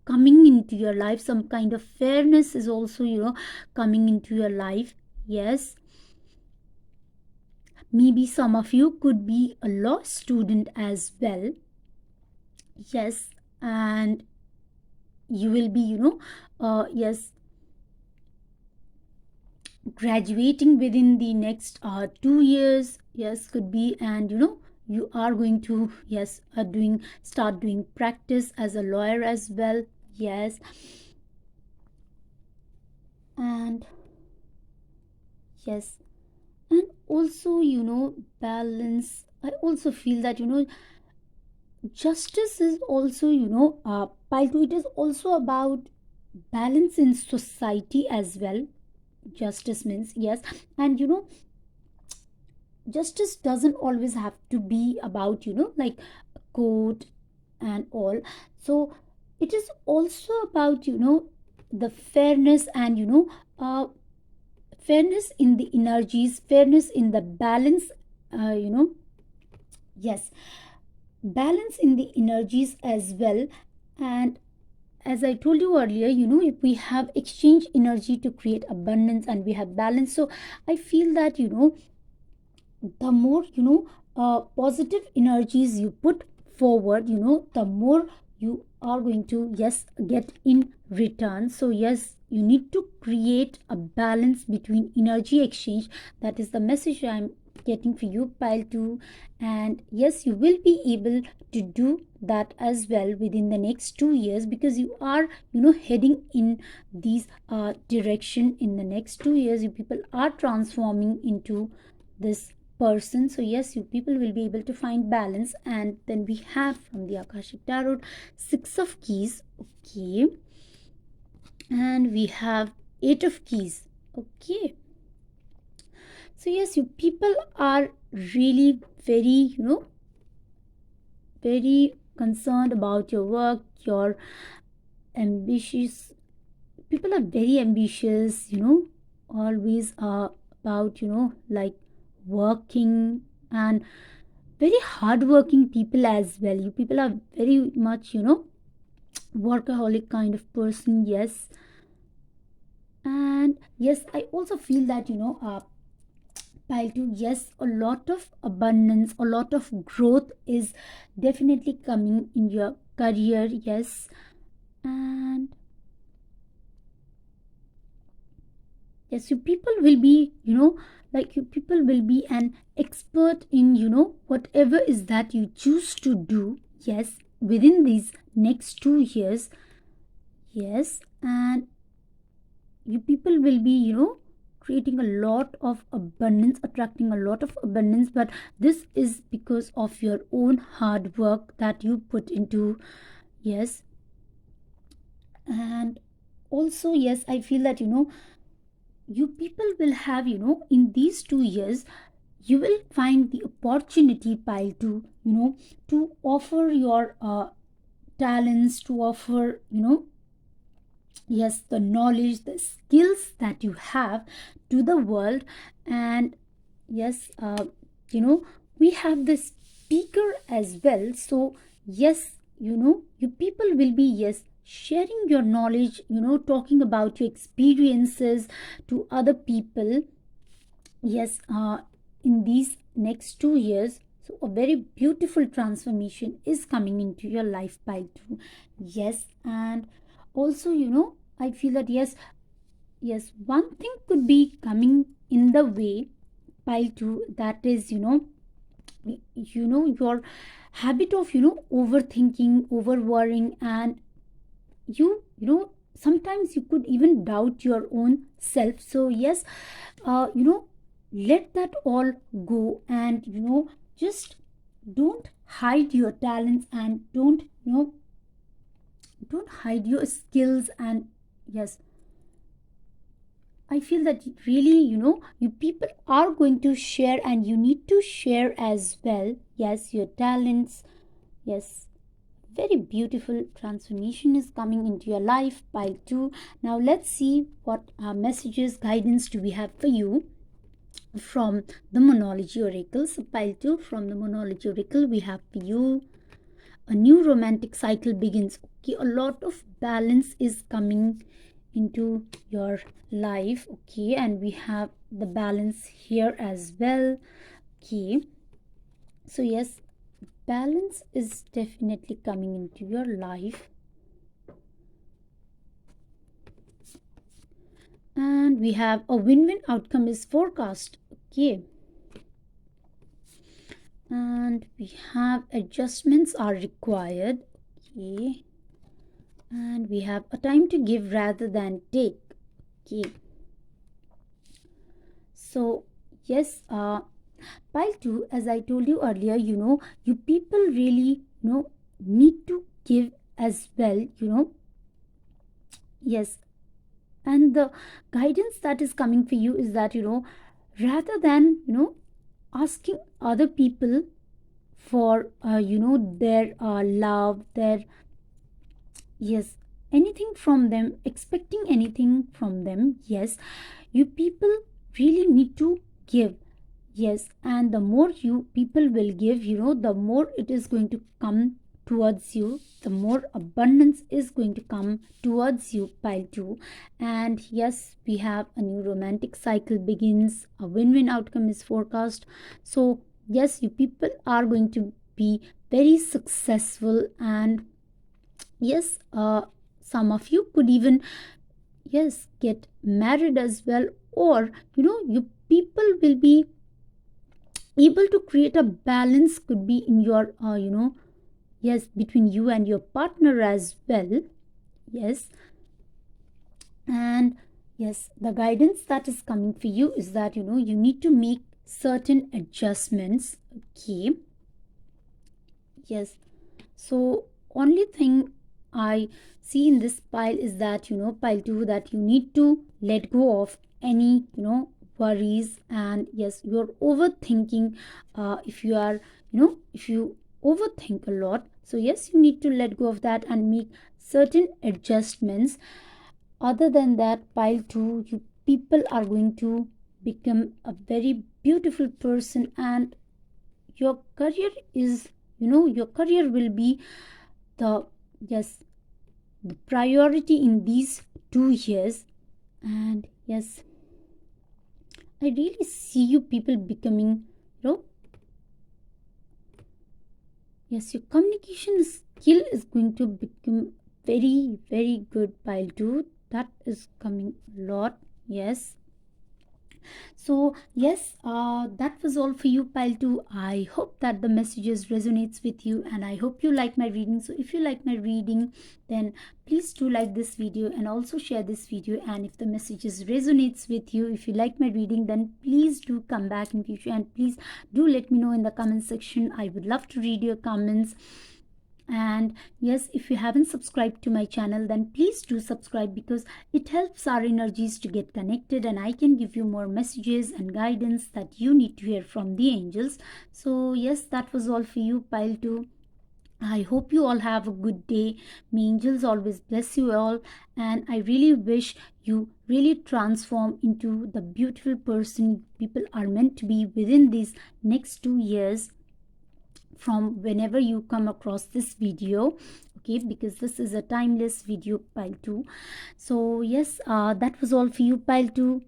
coming into your life. Some kind of fairness is also, coming into your life. Yes, maybe some of you could be a law student as well. Yes, and you will be, yes, graduating within the next 2 years. Yes, could be. And you are going to, yes, start doing practice as a lawyer as well. Yes, and yes, and also, balance. I also feel that, justice is also, pile 2, it is also about balance in society as well. Justice means, yes, and justice doesn't always have to be about, like court and all. So it is also about, the fairness, and fairness in the energies, fairness in the balance, yes, balance in the energies as well. And as I told you earlier, we have exchange energy to create abundance, and we have balance. So I feel that, the more, positive energies you put forward, the more you are going to, yes, get in return. So yes, you need to create a balance between energy exchange. That is the message I'm getting for you, pile 2. And yes, you will be able to do that as well within the next 2 years, because you are heading in these direction. In the next 2 years, you people are transforming into this person. So yes, you people will be able to find balance. And then we have from the Akashic Tarot 6 of Keys. Okay, and we have 8 of Keys. Okay, so yes, you people are really very very concerned about your work. Your ambitious people are very ambitious, always about like working, and very hardworking people as well. You people are very much workaholic kind of person. Yes, and yes, I also feel that pile 2, yes, a lot of abundance, a lot of growth is definitely coming in your career. Yes, and yes, you people will be like you people will be an expert in whatever is that you choose to do. Yes, within these next 2 years. Yes, and you people will be creating a lot of abundance, attracting a lot of abundance. But this is because of your own hard work that you put into. Yes, and also yes, I feel that you people will have in these 2 years, you will find the opportunity, pile to offer your talents, to offer yes, the knowledge, the skills that you have to the world. And yes, we have the speaker as well. So yes, you people will be, yes, sharing your knowledge, talking about your experiences to other people. Yes, in these next 2 years. So a very beautiful transformation is coming into your life, pile 2. Yes, and also I feel that yes, one thing could be coming in the way, pile 2, that is your habit of overthinking, over worrying. And sometimes you could even doubt your own self. So yes, let that all go. And just don't hide your talents, and don't hide your skills. And yes, I feel that really you people are going to share, and you need to share as well. Yes, your talents. Yes, very beautiful transformation is coming into your life, pile 2. Now let's see what messages, guidance do we have for you from the Monology Oracle. So pile 2, from the Monology Oracle, we have for you, a new romantic cycle begins. Okay, a lot of balance is coming into your life. Okay, and we have the balance here as well. Okay, so yes, balance is definitely coming into your life. And we have a win-win outcome is forecast. Okay, and we have adjustments are required. Okay, and we have a time to give rather than take. Okay, so yes, pile 2, as I told you earlier, you people really need to give as well. Yes, and the guidance that is coming for you is that rather than asking other people for their love, their, yes, anything from them, expecting anything from them. Yes, you people really need to give. Yes, and the more you people will give, the more it is going to come towards you, the more abundance is going to come towards you, pile 2. And yes, we have a new romantic cycle begins, a win-win outcome is forecast. So yes, you people are going to be very successful. And yes, some of you could even, yes, get married as well. Or you people will be able to create a balance, could be in your yes, between you and your partner as well. Yes. And yes, the guidance that is coming for you is that you need to make certain adjustments. Okay. Yes. So only thing I see in this pile is that pile 2, that you need to let go of any worries. And yes, you're overthinking. If you are if you overthink a lot, so yes, you need to let go of that and make certain adjustments. Other than that, pile 2, you people are going to become a very beautiful person, and your career is your career will be the yes, the priority in these 2 years. And yes, I really see you people becoming yes, your communication skill is going to become very, very good, pile 2. That is coming a lot. Yes. So yes, that was all for you, pile 2. I hope that the messages resonates with you, and I hope you like my reading. So if you like my reading, then please do like this video and also share this video. And if the messages resonates with you, if you like my reading, then please do come back in future, and please do let me know in the comment section. I would love to read your comments. And yes, if you haven't subscribed to my channel, then please do subscribe, because it helps our energies to get connected, and I can give you more messages and guidance that you need to hear from the angels. So yes, that was all for you, pile 2. I hope you all have a good day. May angels always bless you all, and I really wish you really transform into the beautiful person people are meant to be within these next 2 years, from whenever you come across this video. Okay, because this is a timeless video, pile 2. So yes, that was all for you, pile 2.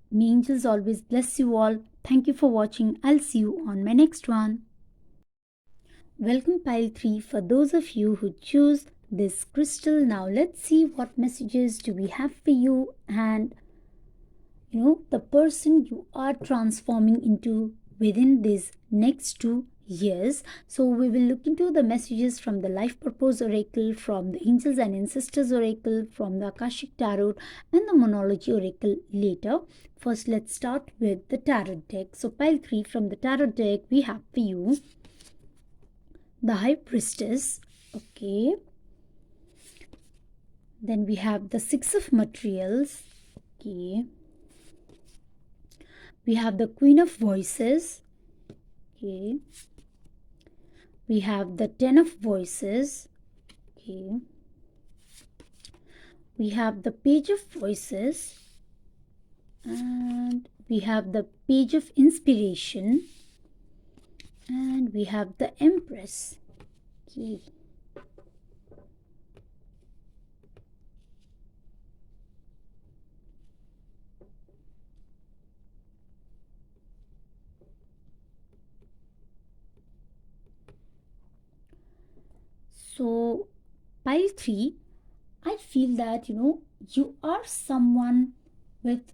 May angels always bless you all. Thank you for watching. I'll see you on my next one. Welcome, pile 3. For those of you who choose this crystal, now let's see what messages do we have for you, and the person you are transforming into within these next 2 years. So we will look into the messages from the Life Purpose Oracle, from the Angels and Ancestors Oracle, from the Akashic Tarot, and the Monology Oracle later. First, let's start with the Tarot deck. So pile 3, from the Tarot deck, we have for you the High Priestess. Okay. Then we have the Six of Materials. Okay. We have the Queen of Voices. Okay. We have the Ten of Voices. Okay. We have the Page of Voices. And we have the Page of Inspiration. And we have the Empress. Okay. So pile 3, I feel that you are someone with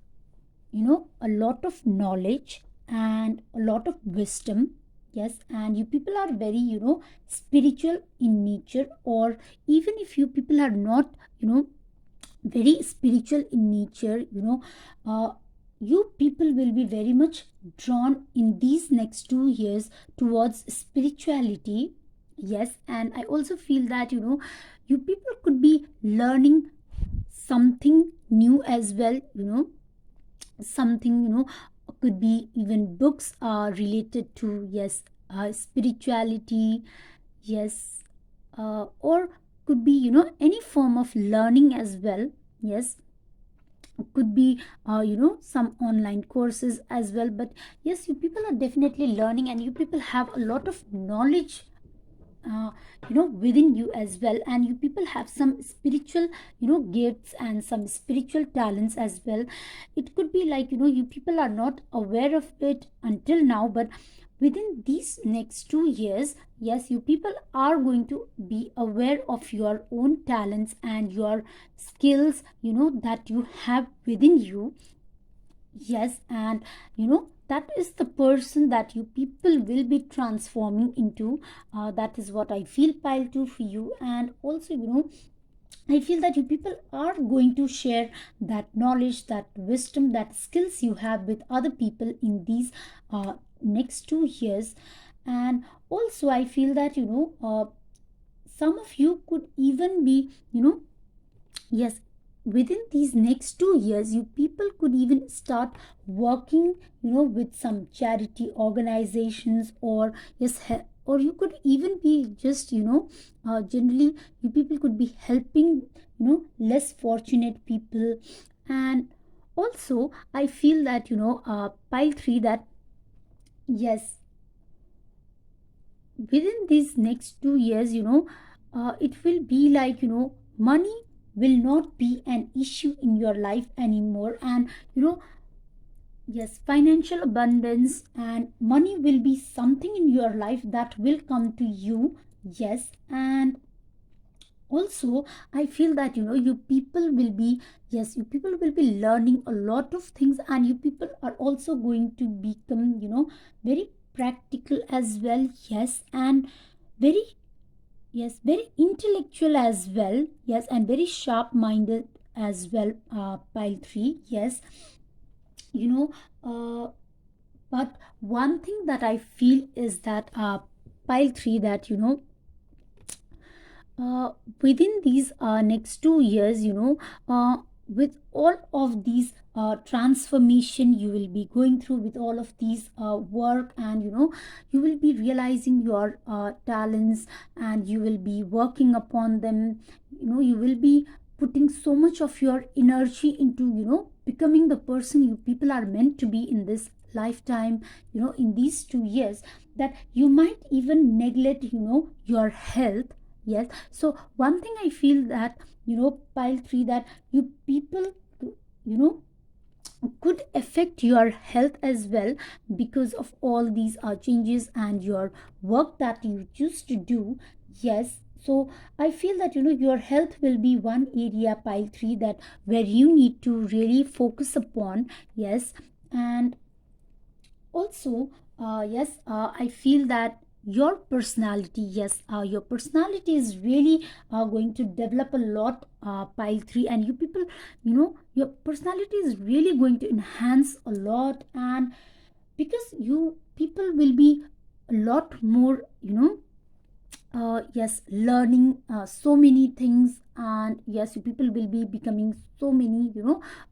a lot of knowledge and a lot of wisdom. Yes, and you people are very spiritual in nature, or even if you people are not very spiritual in nature, you people will be very much drawn in these next 2 years towards spirituality. Yes, and I also feel that you people could be learning something new as well. Something could be even books are related to yes, spirituality. Yes, or could be any form of learning as well. Yes, could be some online courses as well. But yes, you people are definitely learning, and you people have a lot of knowledge within you as well, and you people have some spiritual gifts and some spiritual talents as well. It could be like you people are not aware of it until now, but within these next 2 years, yes, you people are going to be aware of your own talents and your skills that you have within you. Yes, and that is the person that you people will be transforming into. That is what I feel, pile 2, for you. And also, I feel that you people are going to share that knowledge, that wisdom, that skills you have with other people in these next 2 years. And also, I feel that, some of you could even be, yes, within these next 2 years, you people could even start working, with some charity organizations, or yes, or you could even be just, generally, you people could be helping, less fortunate people. And also, I feel that, pile 3, that yes, within these next 2 years, it will be like, money will not be an issue in your life anymore. And, yes, financial abundance and money will be something in your life that will come to you. Yes. And also, I feel that, you people will be, yes, you people will be learning a lot of things, and you people are also going to become, very practical as well. Yes. And very, yes, very intellectual as well. Yes. And very sharp minded as well, pile 3. Yes. you know uh, but one thing that I feel is that, pile 3, that, uh, within these next 2 years, with all of these transformation you will be going through, with all of these work, and, you will be realizing your talents, and you will be working upon them. You will be putting so much of your energy into, becoming the person you people are meant to be in this lifetime, in these 2 years, that you might even neglect, your health. Yes. So one thing I feel that, pile 3, that you people, you know could affect your health as well, because of all these changes and your work that you choose to do. Yes. So I feel that, your health will be one area, pile 3, that where you need to really focus upon. Yes. And also, yes, I feel that your personality, yes, your personality is really going to develop a lot, pile 3. And you people, your personality is really going to enhance a lot. And because you people will be a lot more, yes, learning so many things. And yes, you people will be becoming so many,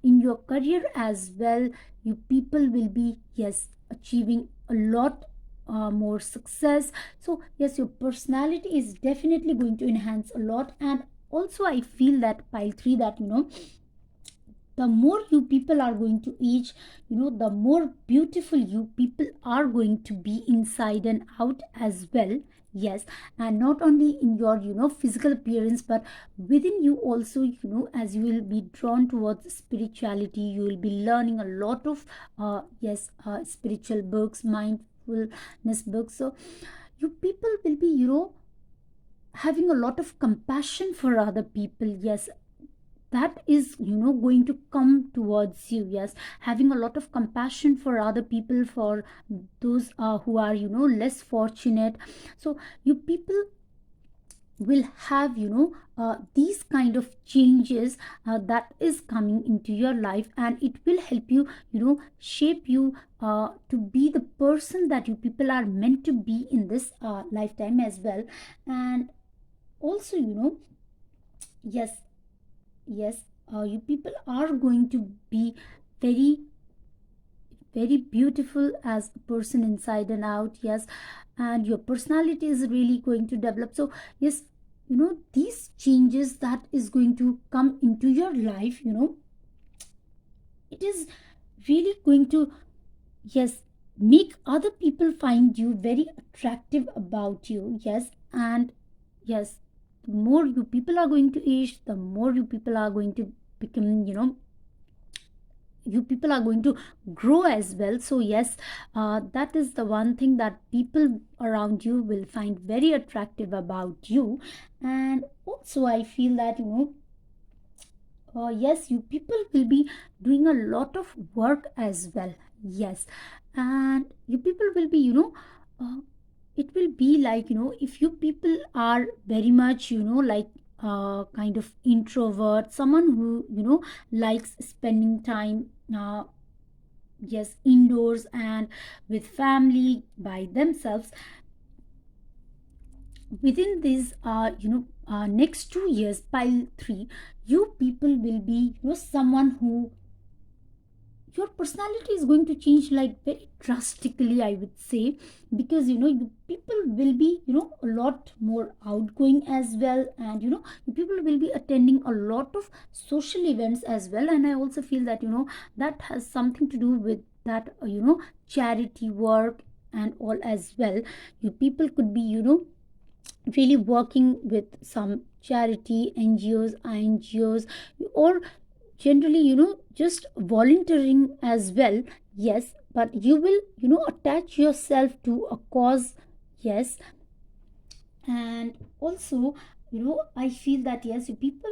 in your career as well. You people will be, yes, achieving a lot more success. So yes, your personality is definitely going to enhance a lot. And also, I feel that, pile 3, that, the more you people are going to age, the more beautiful you people are going to be inside and out as well. Yes. And not only in your, physical appearance, but within you also, as you will be drawn towards spirituality, you will be learning a lot of yes, spiritual books, mindfulness books. So you people will be, having a lot of compassion for other people. Yes. That is, going to come towards you. Yes. Having a lot of compassion for other people, for those who are, less fortunate. So you people will have, these kind of changes that is coming into your life, and it will help you, shape you to be the person that you people are meant to be in this lifetime as well. And also, yes, yes, you people are going to be very, very beautiful as a person inside and out. Yes. And your personality is really going to develop. So yes, these changes that is going to come into your life, it is really going to, yes, make other people find you very attractive about you. Yes. And yes, the more you people are going to age, the more you people are going to become, you people are going to grow as well. So yes, that is the one thing that people around you will find very attractive about you. And also, I feel that, yes, you people will be doing a lot of work as well. Yes, and you people will be, uh, it will be like, if you people are very much, like kind of introvert, someone who, likes spending time, yes, indoors and with family by themselves, within this next 2 years, pile 3, you people will be, someone who, your personality is going to change like very drastically, I would say, because you people will be, a lot more outgoing as well, and you people will be attending a lot of social events as well. And I also feel that, that has something to do with that, charity work and all as well. You people could be, really working with some charity ngos, ingos, or generally, just volunteering as well. Yes, but you will, attach yourself to a cause. Yes, and also, I feel that, yes, you people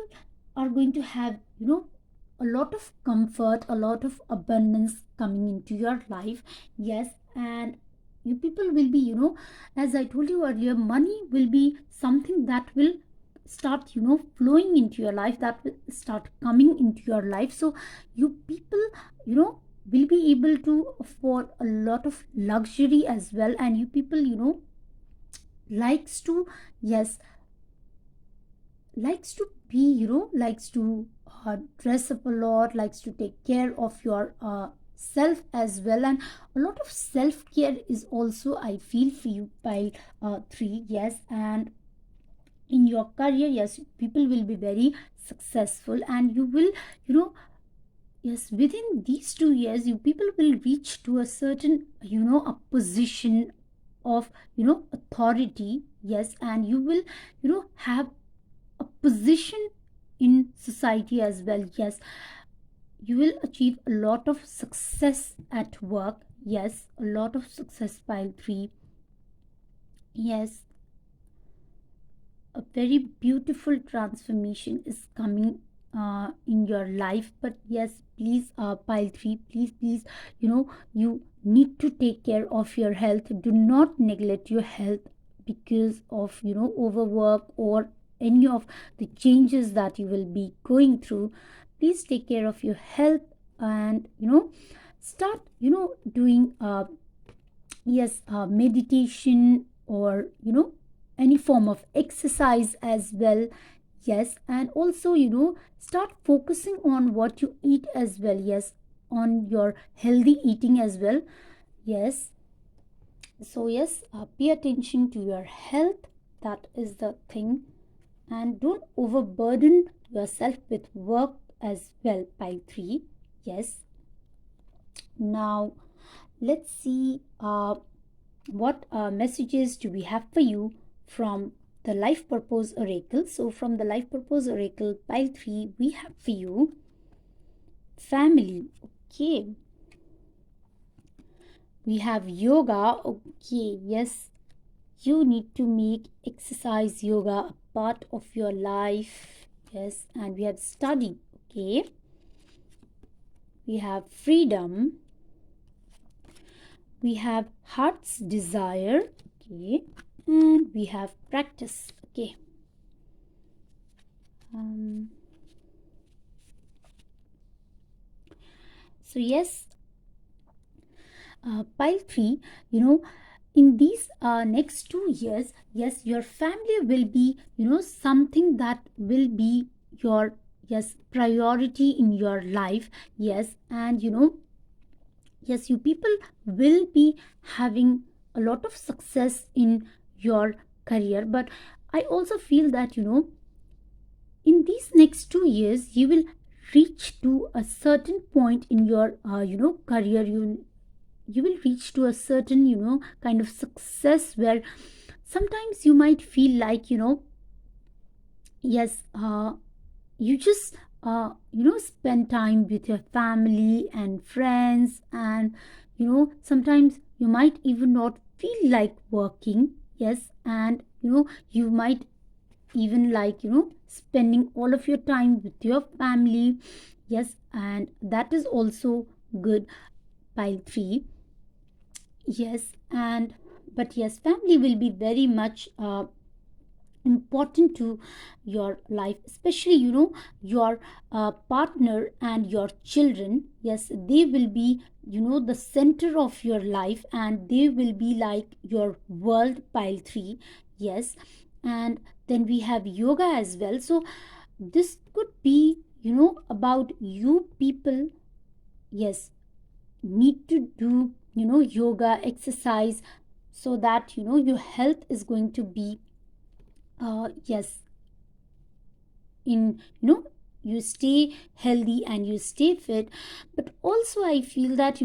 are going to have, a lot of comfort, a lot of abundance coming into your life. Yes, and you people will be, as I told you earlier, money will be something that will start, flowing into your life, that will start coming into your life. So you people, will be able to afford a lot of luxury as well. And you people, likes to, yes, likes to be, likes to dress up a lot, likes to take care of your self as well. And a lot of self care is also, I feel, for you by 3. Yes, and in your career, yes, people will be very successful, and you will, yes, within these 2 years, you people will reach to a certain, a position of, authority. Yes, and you will, have a position in society as well. Yes, you will achieve a lot of success at work. Yes, a lot of success, pile 3. Yes, a very beautiful transformation is coming in your life. But yes, please, pile 3, please, please, you need to take care of your health. Do not neglect your health because of, overwork or any of the changes that you will be going through. Please take care of your health, and start, doing yes, meditation, or any form of exercise as well. Yes, and also, start focusing on what you eat as well. Yes, on your healthy eating as well. Yes, so yes, pay attention to your health, that is the thing. And don't overburden yourself with work as well, pile 3. Yes, now let's see what messages do we have for you from the life purpose oracle. So from the life purpose oracle, pile 3, we have for you family. Okay, we have yoga. Okay, yes, you need to make exercise, yoga, a part of your life. Yes, and we have study. Okay, we have freedom, we have heart's desire. Okay, and we have practice. Okay, so yes, pile 3, in these next 2 years, yes, your family will be, something that will be your, yes, priority in your life. Yes, and yes, you people will be having a lot of success in your career. But I also feel that, in these next 2 years, you will reach to a certain point in your career. You will reach to a certain, kind of success, where sometimes you might feel like, yes, you just spend time with your family and friends, and sometimes you might even not feel like working. Yes, and you might even like spending all of your time with your family. Yes, and that is also good. Pile 3. Yes, and but yes, family will be very much important to your life, especially your partner and your children. Yes, they will be the center of your life, and they will be like your world. Pile 3. Yes, and then we have yoga as well. So this could be about you people. Yes, need to do yoga exercise, so that your health is going to be yes, in you stay healthy and you stay fit. But also I feel that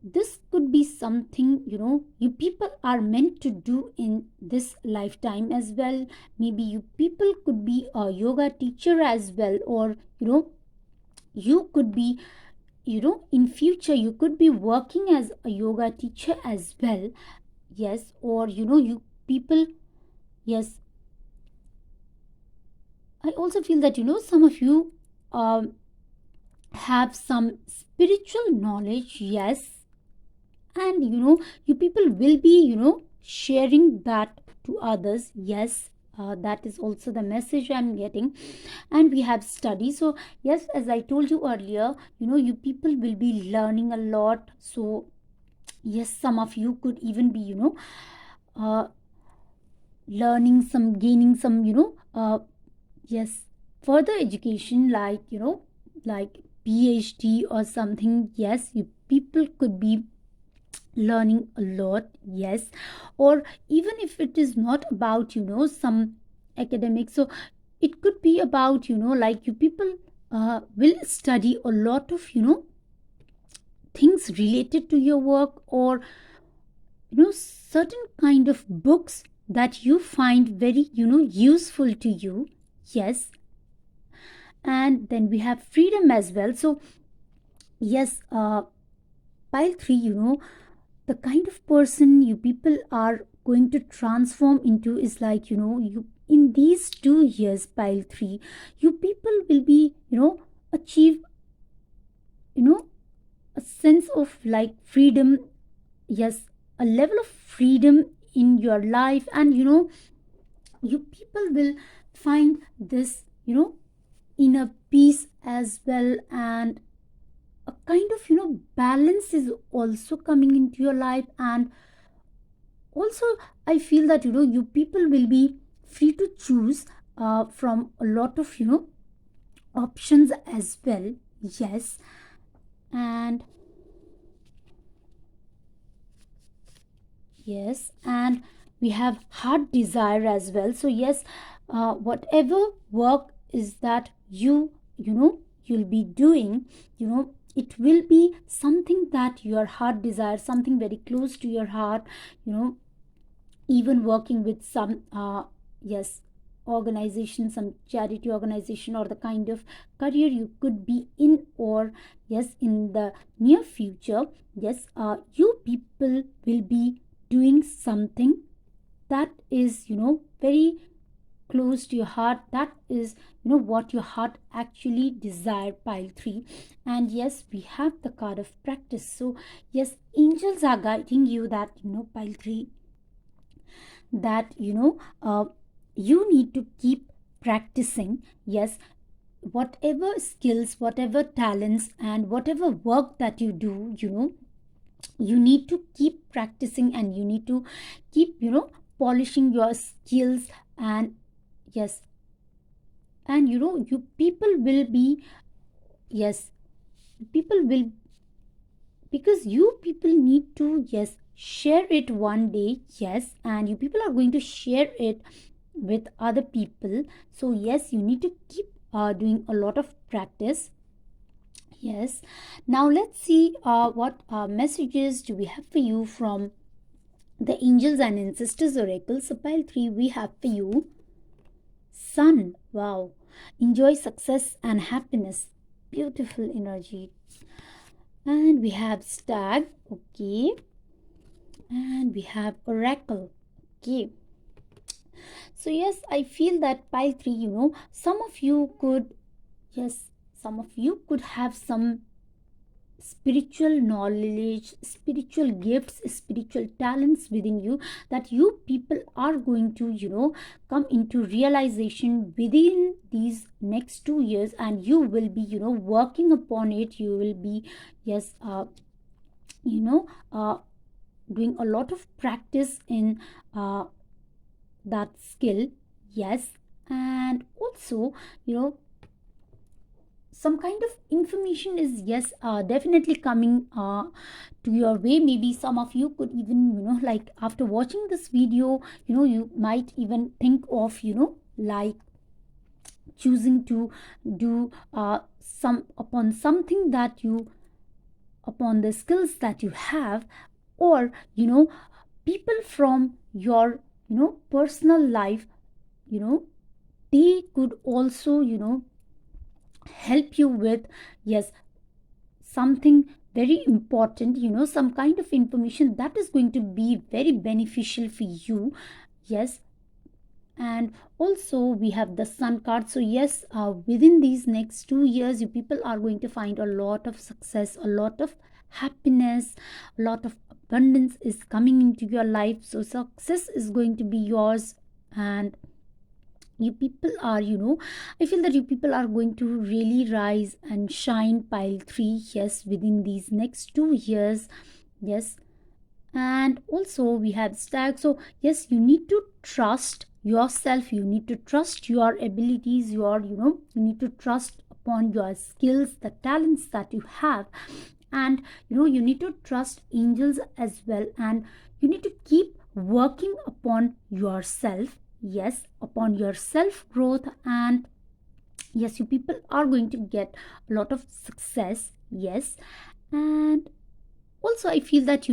this could be something you people are meant to do in this lifetime as well. Maybe you people could be a yoga teacher as well, or you could be in future you could be working as a yoga teacher as well. Yes, or you people. Yes, I also feel that some of you um, have some spiritual knowledge. Yes, and you people will be sharing that to others. Yes, that is also the message I'm getting. And we have study. So yes, as I told you earlier, you people will be learning a lot. So yes, some of you could even be uh, learning some, gaining some yes, further education, like like PhD or something. Yes, you people could be learning a lot. Yes, or even if it is not about some academics, so it could be about like you people will study a lot of things related to your work, or certain kind of books that you find very useful to you. Yes, and then we have freedom as well. So yes, pile 3, the kind of person you people are going to transform into is like you in these 2 years. Pile 3, you people will be achieve you know a sense of like freedom. Yes, a level of freedom in your life, and you people will find this inner peace as well, and a kind of balance is also coming into your life. And also I feel that you people will be free to choose from a lot of options as well. Yes, and yes, and we have heart desire as well. So yes, whatever work is that you'll be doing, it will be something that your heart desires, something very close to your heart. Even working with some yes, organization, some charity organization, or the kind of career you could be in, or yes, in the near future. Yes, you people will be doing something that is very close to your heart, that is what your heart actually desire. Pile 3. And yes, we have the card of practice. So yes, angels are guiding you that pile 3, that you need to keep practicing. Yes, whatever skills, whatever talents, and whatever work that you do, you need to keep practicing, and you need to keep polishing your skills. And yes, and you people will be, yes, people will, because you people need to, yes, share it one day. Yes, and you people are going to share it with other people. So yes, you need to keep doing a lot of practice. Yes, now let's see what messages do we have for you from the angels and ancestors oracle. So pile 3, we have for you sun. Wow, enjoy success and happiness, beautiful energy. And we have stag. Okay, and we have oracle. Okay, So yes, I feel that pile 3, some of you could, yes, some of you could have some spiritual knowledge, spiritual gifts, spiritual talents within you, that you people are going to, come into realization within these next 2 years, and you will be, working upon it. You will be, yes, you know, doing a lot of practice in uh, that skill. Yes. And also, you know, some kind of information is, yes, definitely coming to your way. Maybe some of you could even, like after watching this video, you might even think of, like choosing to do some upon something that you, upon the skills that you have. Or, people from your, personal life, you know they could also, help you with, yes, something very important, some kind of information that is going to be very beneficial for you. Yes. And also we have the sun card. So yes, within these next 2 years, you people are going to find a lot of success, a lot of happiness, a lot of abundance is coming into your life. So success is going to be yours. And you people are, I feel that you people are going to really rise and shine, pile 3, yes, within these next 2 years. Yes. And also we have stag. So yes, you need to trust yourself, you need to trust your abilities, your, you need to trust upon your skills, the talents that you have. And you need to trust angels as well. And you need to keep working upon yourself. Yes, upon your self growth. And yes, you people are going to get a lot of success. Yes. And also I feel that,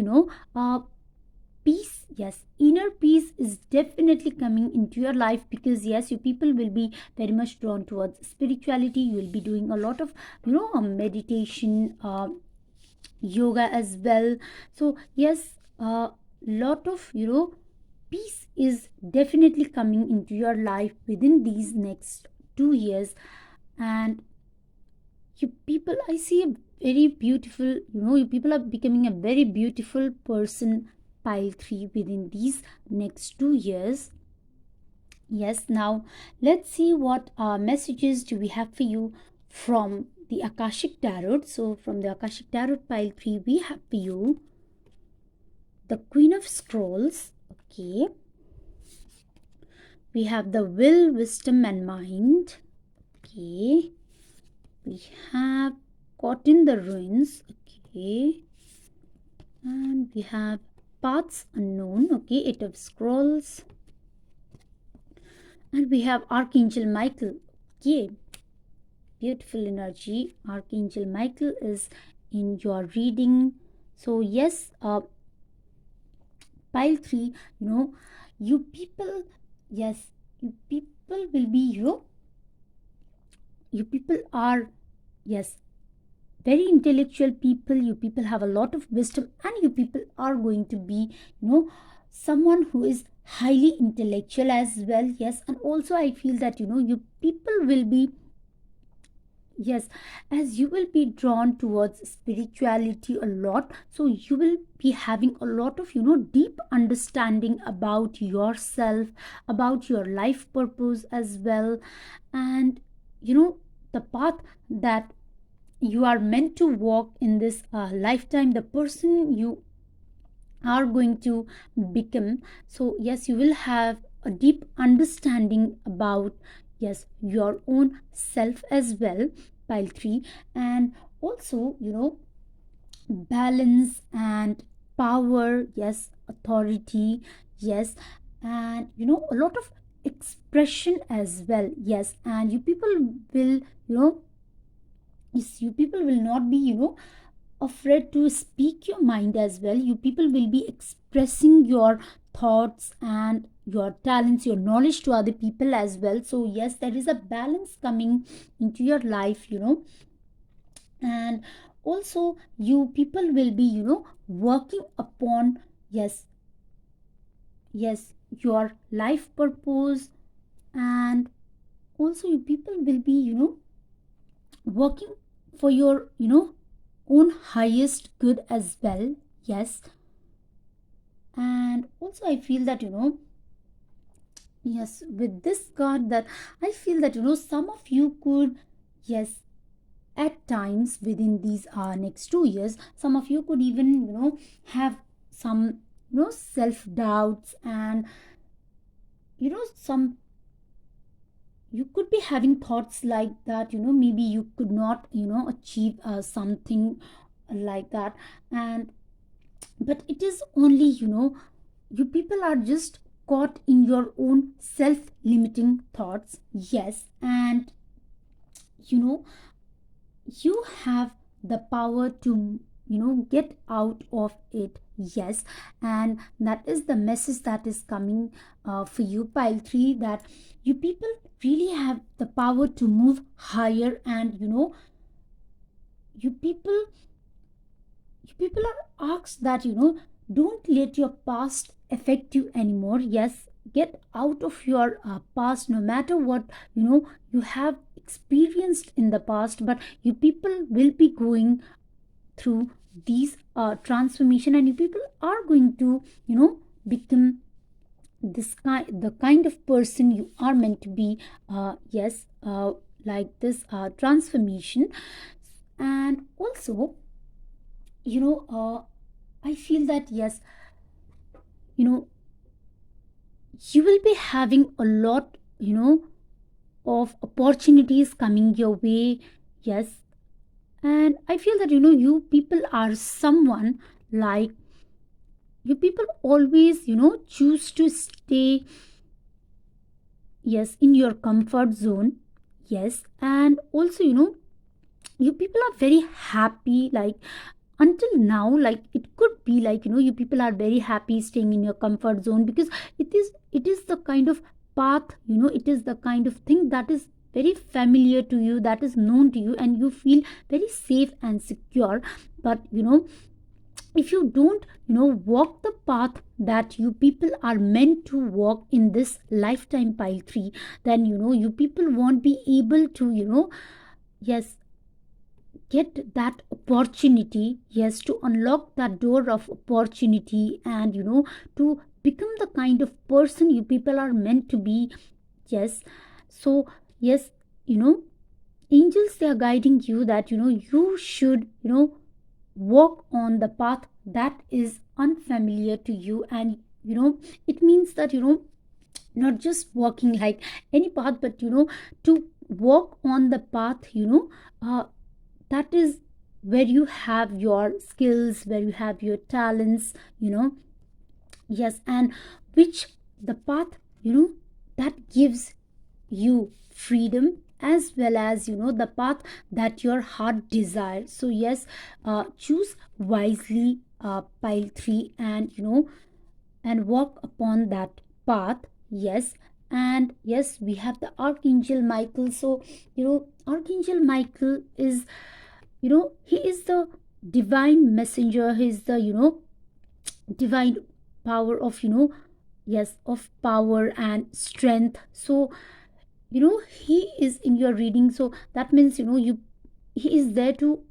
peace, yes, inner peace is definitely coming into your life, because yes, you people will be very much drawn towards spirituality. You will be doing a lot of, meditation, yoga as well. So yes, a lot of, peace is definitely coming into your life within these next 2 years. And you people, I see a very beautiful, you people are becoming a very beautiful person, pile 3, within these next 2 years. Yes. Now let's see what messages do we have for you from the Akashic Tarot. So from the Akashic Tarot, pile 3, we have for you the Queen of Scrolls. Okay. We have the Will, Wisdom and Mind. Okay. We have Caught in the Ruins. Okay. And we have Paths Unknown. Okay. 8 of Scrolls. And we have Archangel Michael. Okay. Beautiful energy. Archangel Michael is in your reading. So yes, pile 3, you people, yes, you people will be, you people are, yes, very intellectual people. You people have a lot of wisdom, and you people are going to be, someone who is highly intellectual as well. Yes. And also I feel that, you people will be, yes, as you will be drawn towards spirituality a lot. So you will be having a lot of, deep understanding about yourself, about your life purpose as well. And the path that you are meant to walk in this lifetime, the person you are going to become. So yes, you will have a deep understanding about, yes, your own self as well, pile 3. And also, balance and power, yes, authority, yes. And a lot of expression as well. Yes. And you people will, yes, you people will not be, afraid to speak your mind as well. You people will be expressing your thoughts and your talents, your knowledge to other people as well. So yes, there is a balance coming into your life. And also you people will be, working upon, yes, yes, your life purpose. And also you people will be, working for your, own highest good as well. Yes. And also I feel that, yes, with this card, that I feel that, some of you could, yes, at times within these next 2 years, some of you could even, have some, self doubts, and, some, you could be having thoughts like that, maybe you could not, achieve something like that. And but it is only, you people are just caught in your own self limiting thoughts. Yes. And you know you have the power to, get out of it. Yes. And that is the message that is coming for you, pile 3, that you people really have the power to move higher. And you people you people are asked that, don't let your past affect you anymore. Yes. Get out of your past, no matter what, you have experienced in the past. But you people will be going through these transformation, and you people are going to, become the kind of person you are meant to be. Yes. Like this transformation. And also, I feel that, yes, you know you will be having a lot, of opportunities coming your way. Yes. And I feel that, you people are someone, like, you people always, choose to stay, yes, in your comfort zone. Yes. And also, you people are very happy, like, until now, like, it could be like, you people are very happy staying in your comfort zone, because it is the kind of path, it is the kind of thing that is very familiar to you, that is known to you, and you feel very safe and secure. But if you don't, walk the path that you people are meant to walk in this lifetime, pile 3, then, you people won't be able to, yes, get that opportunity. Yes, to unlock that door of opportunity, and, to become the kind of person you people are meant to be. Yes. So, yes, angels, they are guiding you that, you should, walk on the path that is unfamiliar to you. And, it means that, not just walking like any path, but, to walk on the path, that is where you have your skills, where you have your talents, yes. And which the path, that gives you freedom, as well as, the path that your heart desires. So, yes, choose wisely, pile 3, and, and walk upon that path. Yes. And yes, we have the Archangel Michael. So, Archangel Michael is, he is the divine messenger. He is the, divine power of, yes, of power and strength. So, he is in your reading. So that means, he is there to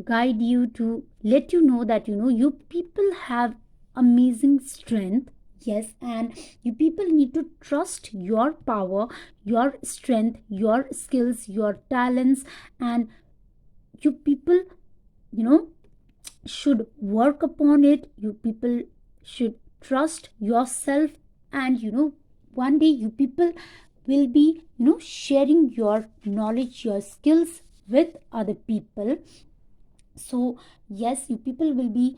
guide you, to let you know that, you people have amazing strength. Yes. And you people need to trust your power, your strength, your skills, your talents. And you people, you know should work upon it. You people should trust yourself. And, one day you people will be, sharing your knowledge, your skills with other people. So, yes, you people will be,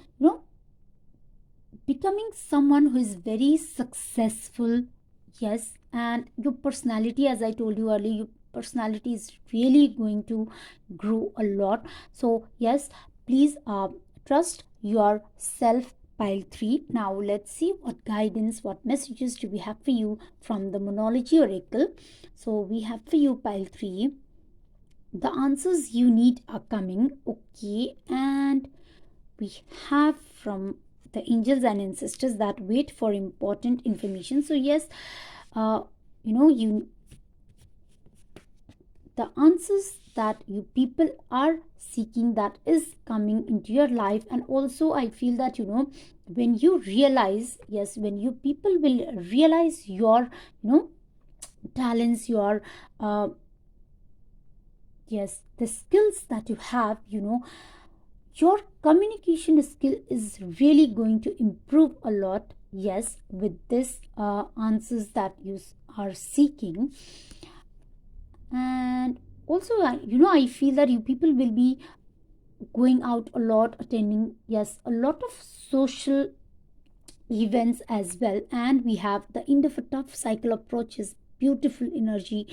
becoming someone who is very successful. Yes. And your personality, as I told you earlier, your personality is really going to grow a lot. So, yes, please trust yourself, pile 3. Now let's see what guidance, what messages do we have for you from the Monology Oracle. So we have for you, pile 3, the answers you need are coming. Okay. And we have from the angels and ancestors, that wait for important information. So, yes, you the answers that you people are seeking, that is coming into your life. And also I feel that, when you realize, yes, when you people will realize your, talents, your yes, the skills that you have, your communication skill is really going to improve a lot, yes, with this answers that you are seeking. And also I feel that you people will be going out a lot, attending, yes, a lot of social events as well. And we have the end of a tough cycle approaches, beautiful energy,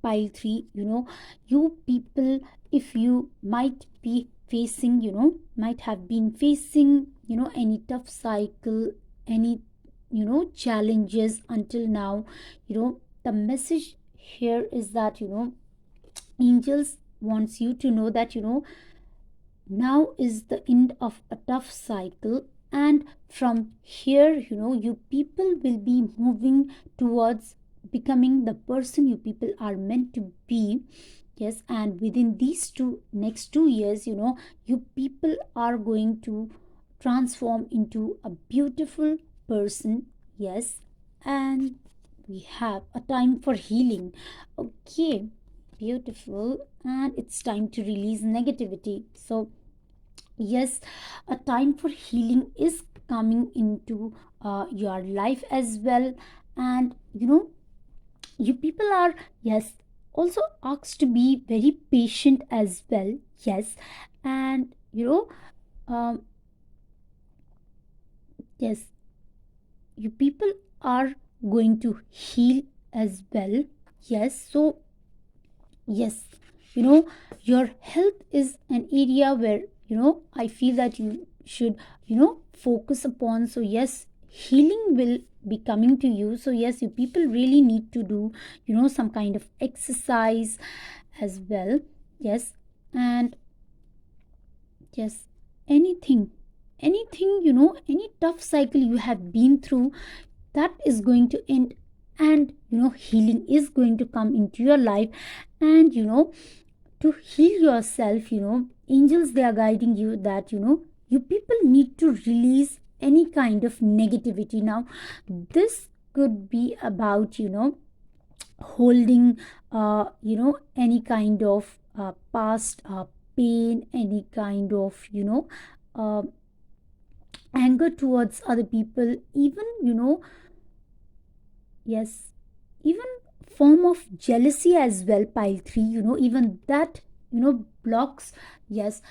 pile 3. You people, if you might be facing, might have been facing, any tough cycle, any, challenges until now, the message here is that, angels wants you to know that, now is the end of a tough cycle, and from here, you people will be moving towards becoming the person you people are meant to be. Yes, and within these next 2 years, you people are going to transform into a beautiful person. Yes, and we have a time for healing. Okay, beautiful. And it's time to release negativity. So yes, a time for healing is coming into your life as well. And you people are, yes, also asked to be very patient as well. Yes, and um, yes, you people are going to heal as well. Yes, so yes, your health is an area where, I feel that you should, focus upon. So yes, healing will be coming to you. So yes, you people really need to do, some kind of exercise as well. Yes, and yes, anything, any tough cycle you have been through, that is going to end. And healing is going to come into your life. And to heal yourself, angels, they are guiding you that, you people need to release any kind of negativity. Now this could be about, holding any kind of past pain, any kind of, uh, anger towards other people, even, yes, even form of jealousy as well, pile 3, even that, blocks, yes,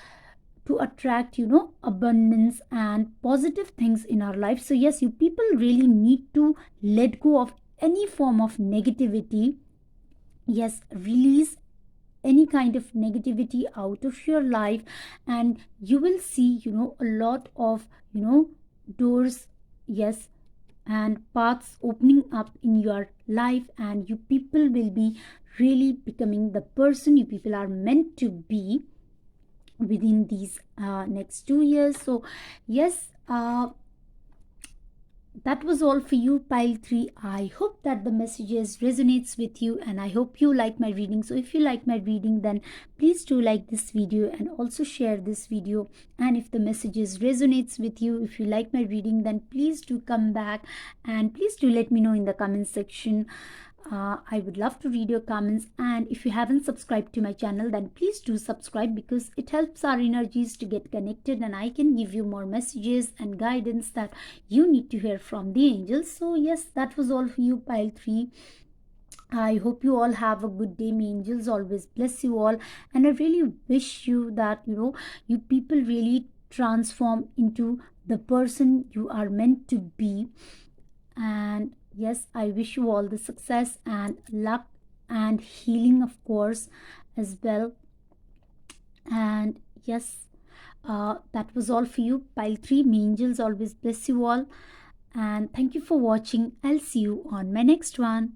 to attract, abundance and positive things in our life. So yes, you people really need to let go of any form of negativity. Yes, release any kind of negativity out of your life, and you will see, a lot of, doors, yes, and paths opening up in your life. And you people will be really becoming the person you people are meant to be within these next 2 years. So yes, that was all for you, pile 3. I hope that the messages resonates with you, and I hope you like my reading. So if you like my reading, then please do like this video and also share this video. And if the messages resonates with you, if you like my reading, then please do come back and please do let me know in the comment section. I would love to read your comments. And if you haven't subscribed to my channel, then please do subscribe, because it helps our energies to get connected, and I can give you more messages and guidance that you need to hear from the angels. So yes, that was all for you, pile 3. I hope you all have a good day. May angels always bless you all, and I really wish you that, you people really transform into the person you are meant to be. And yes, I wish you all the success and luck and healing, of course, as well. And yes, that was all for you, pile 3. May angels always bless you all, and thank you for watching. I'll see you on my next one.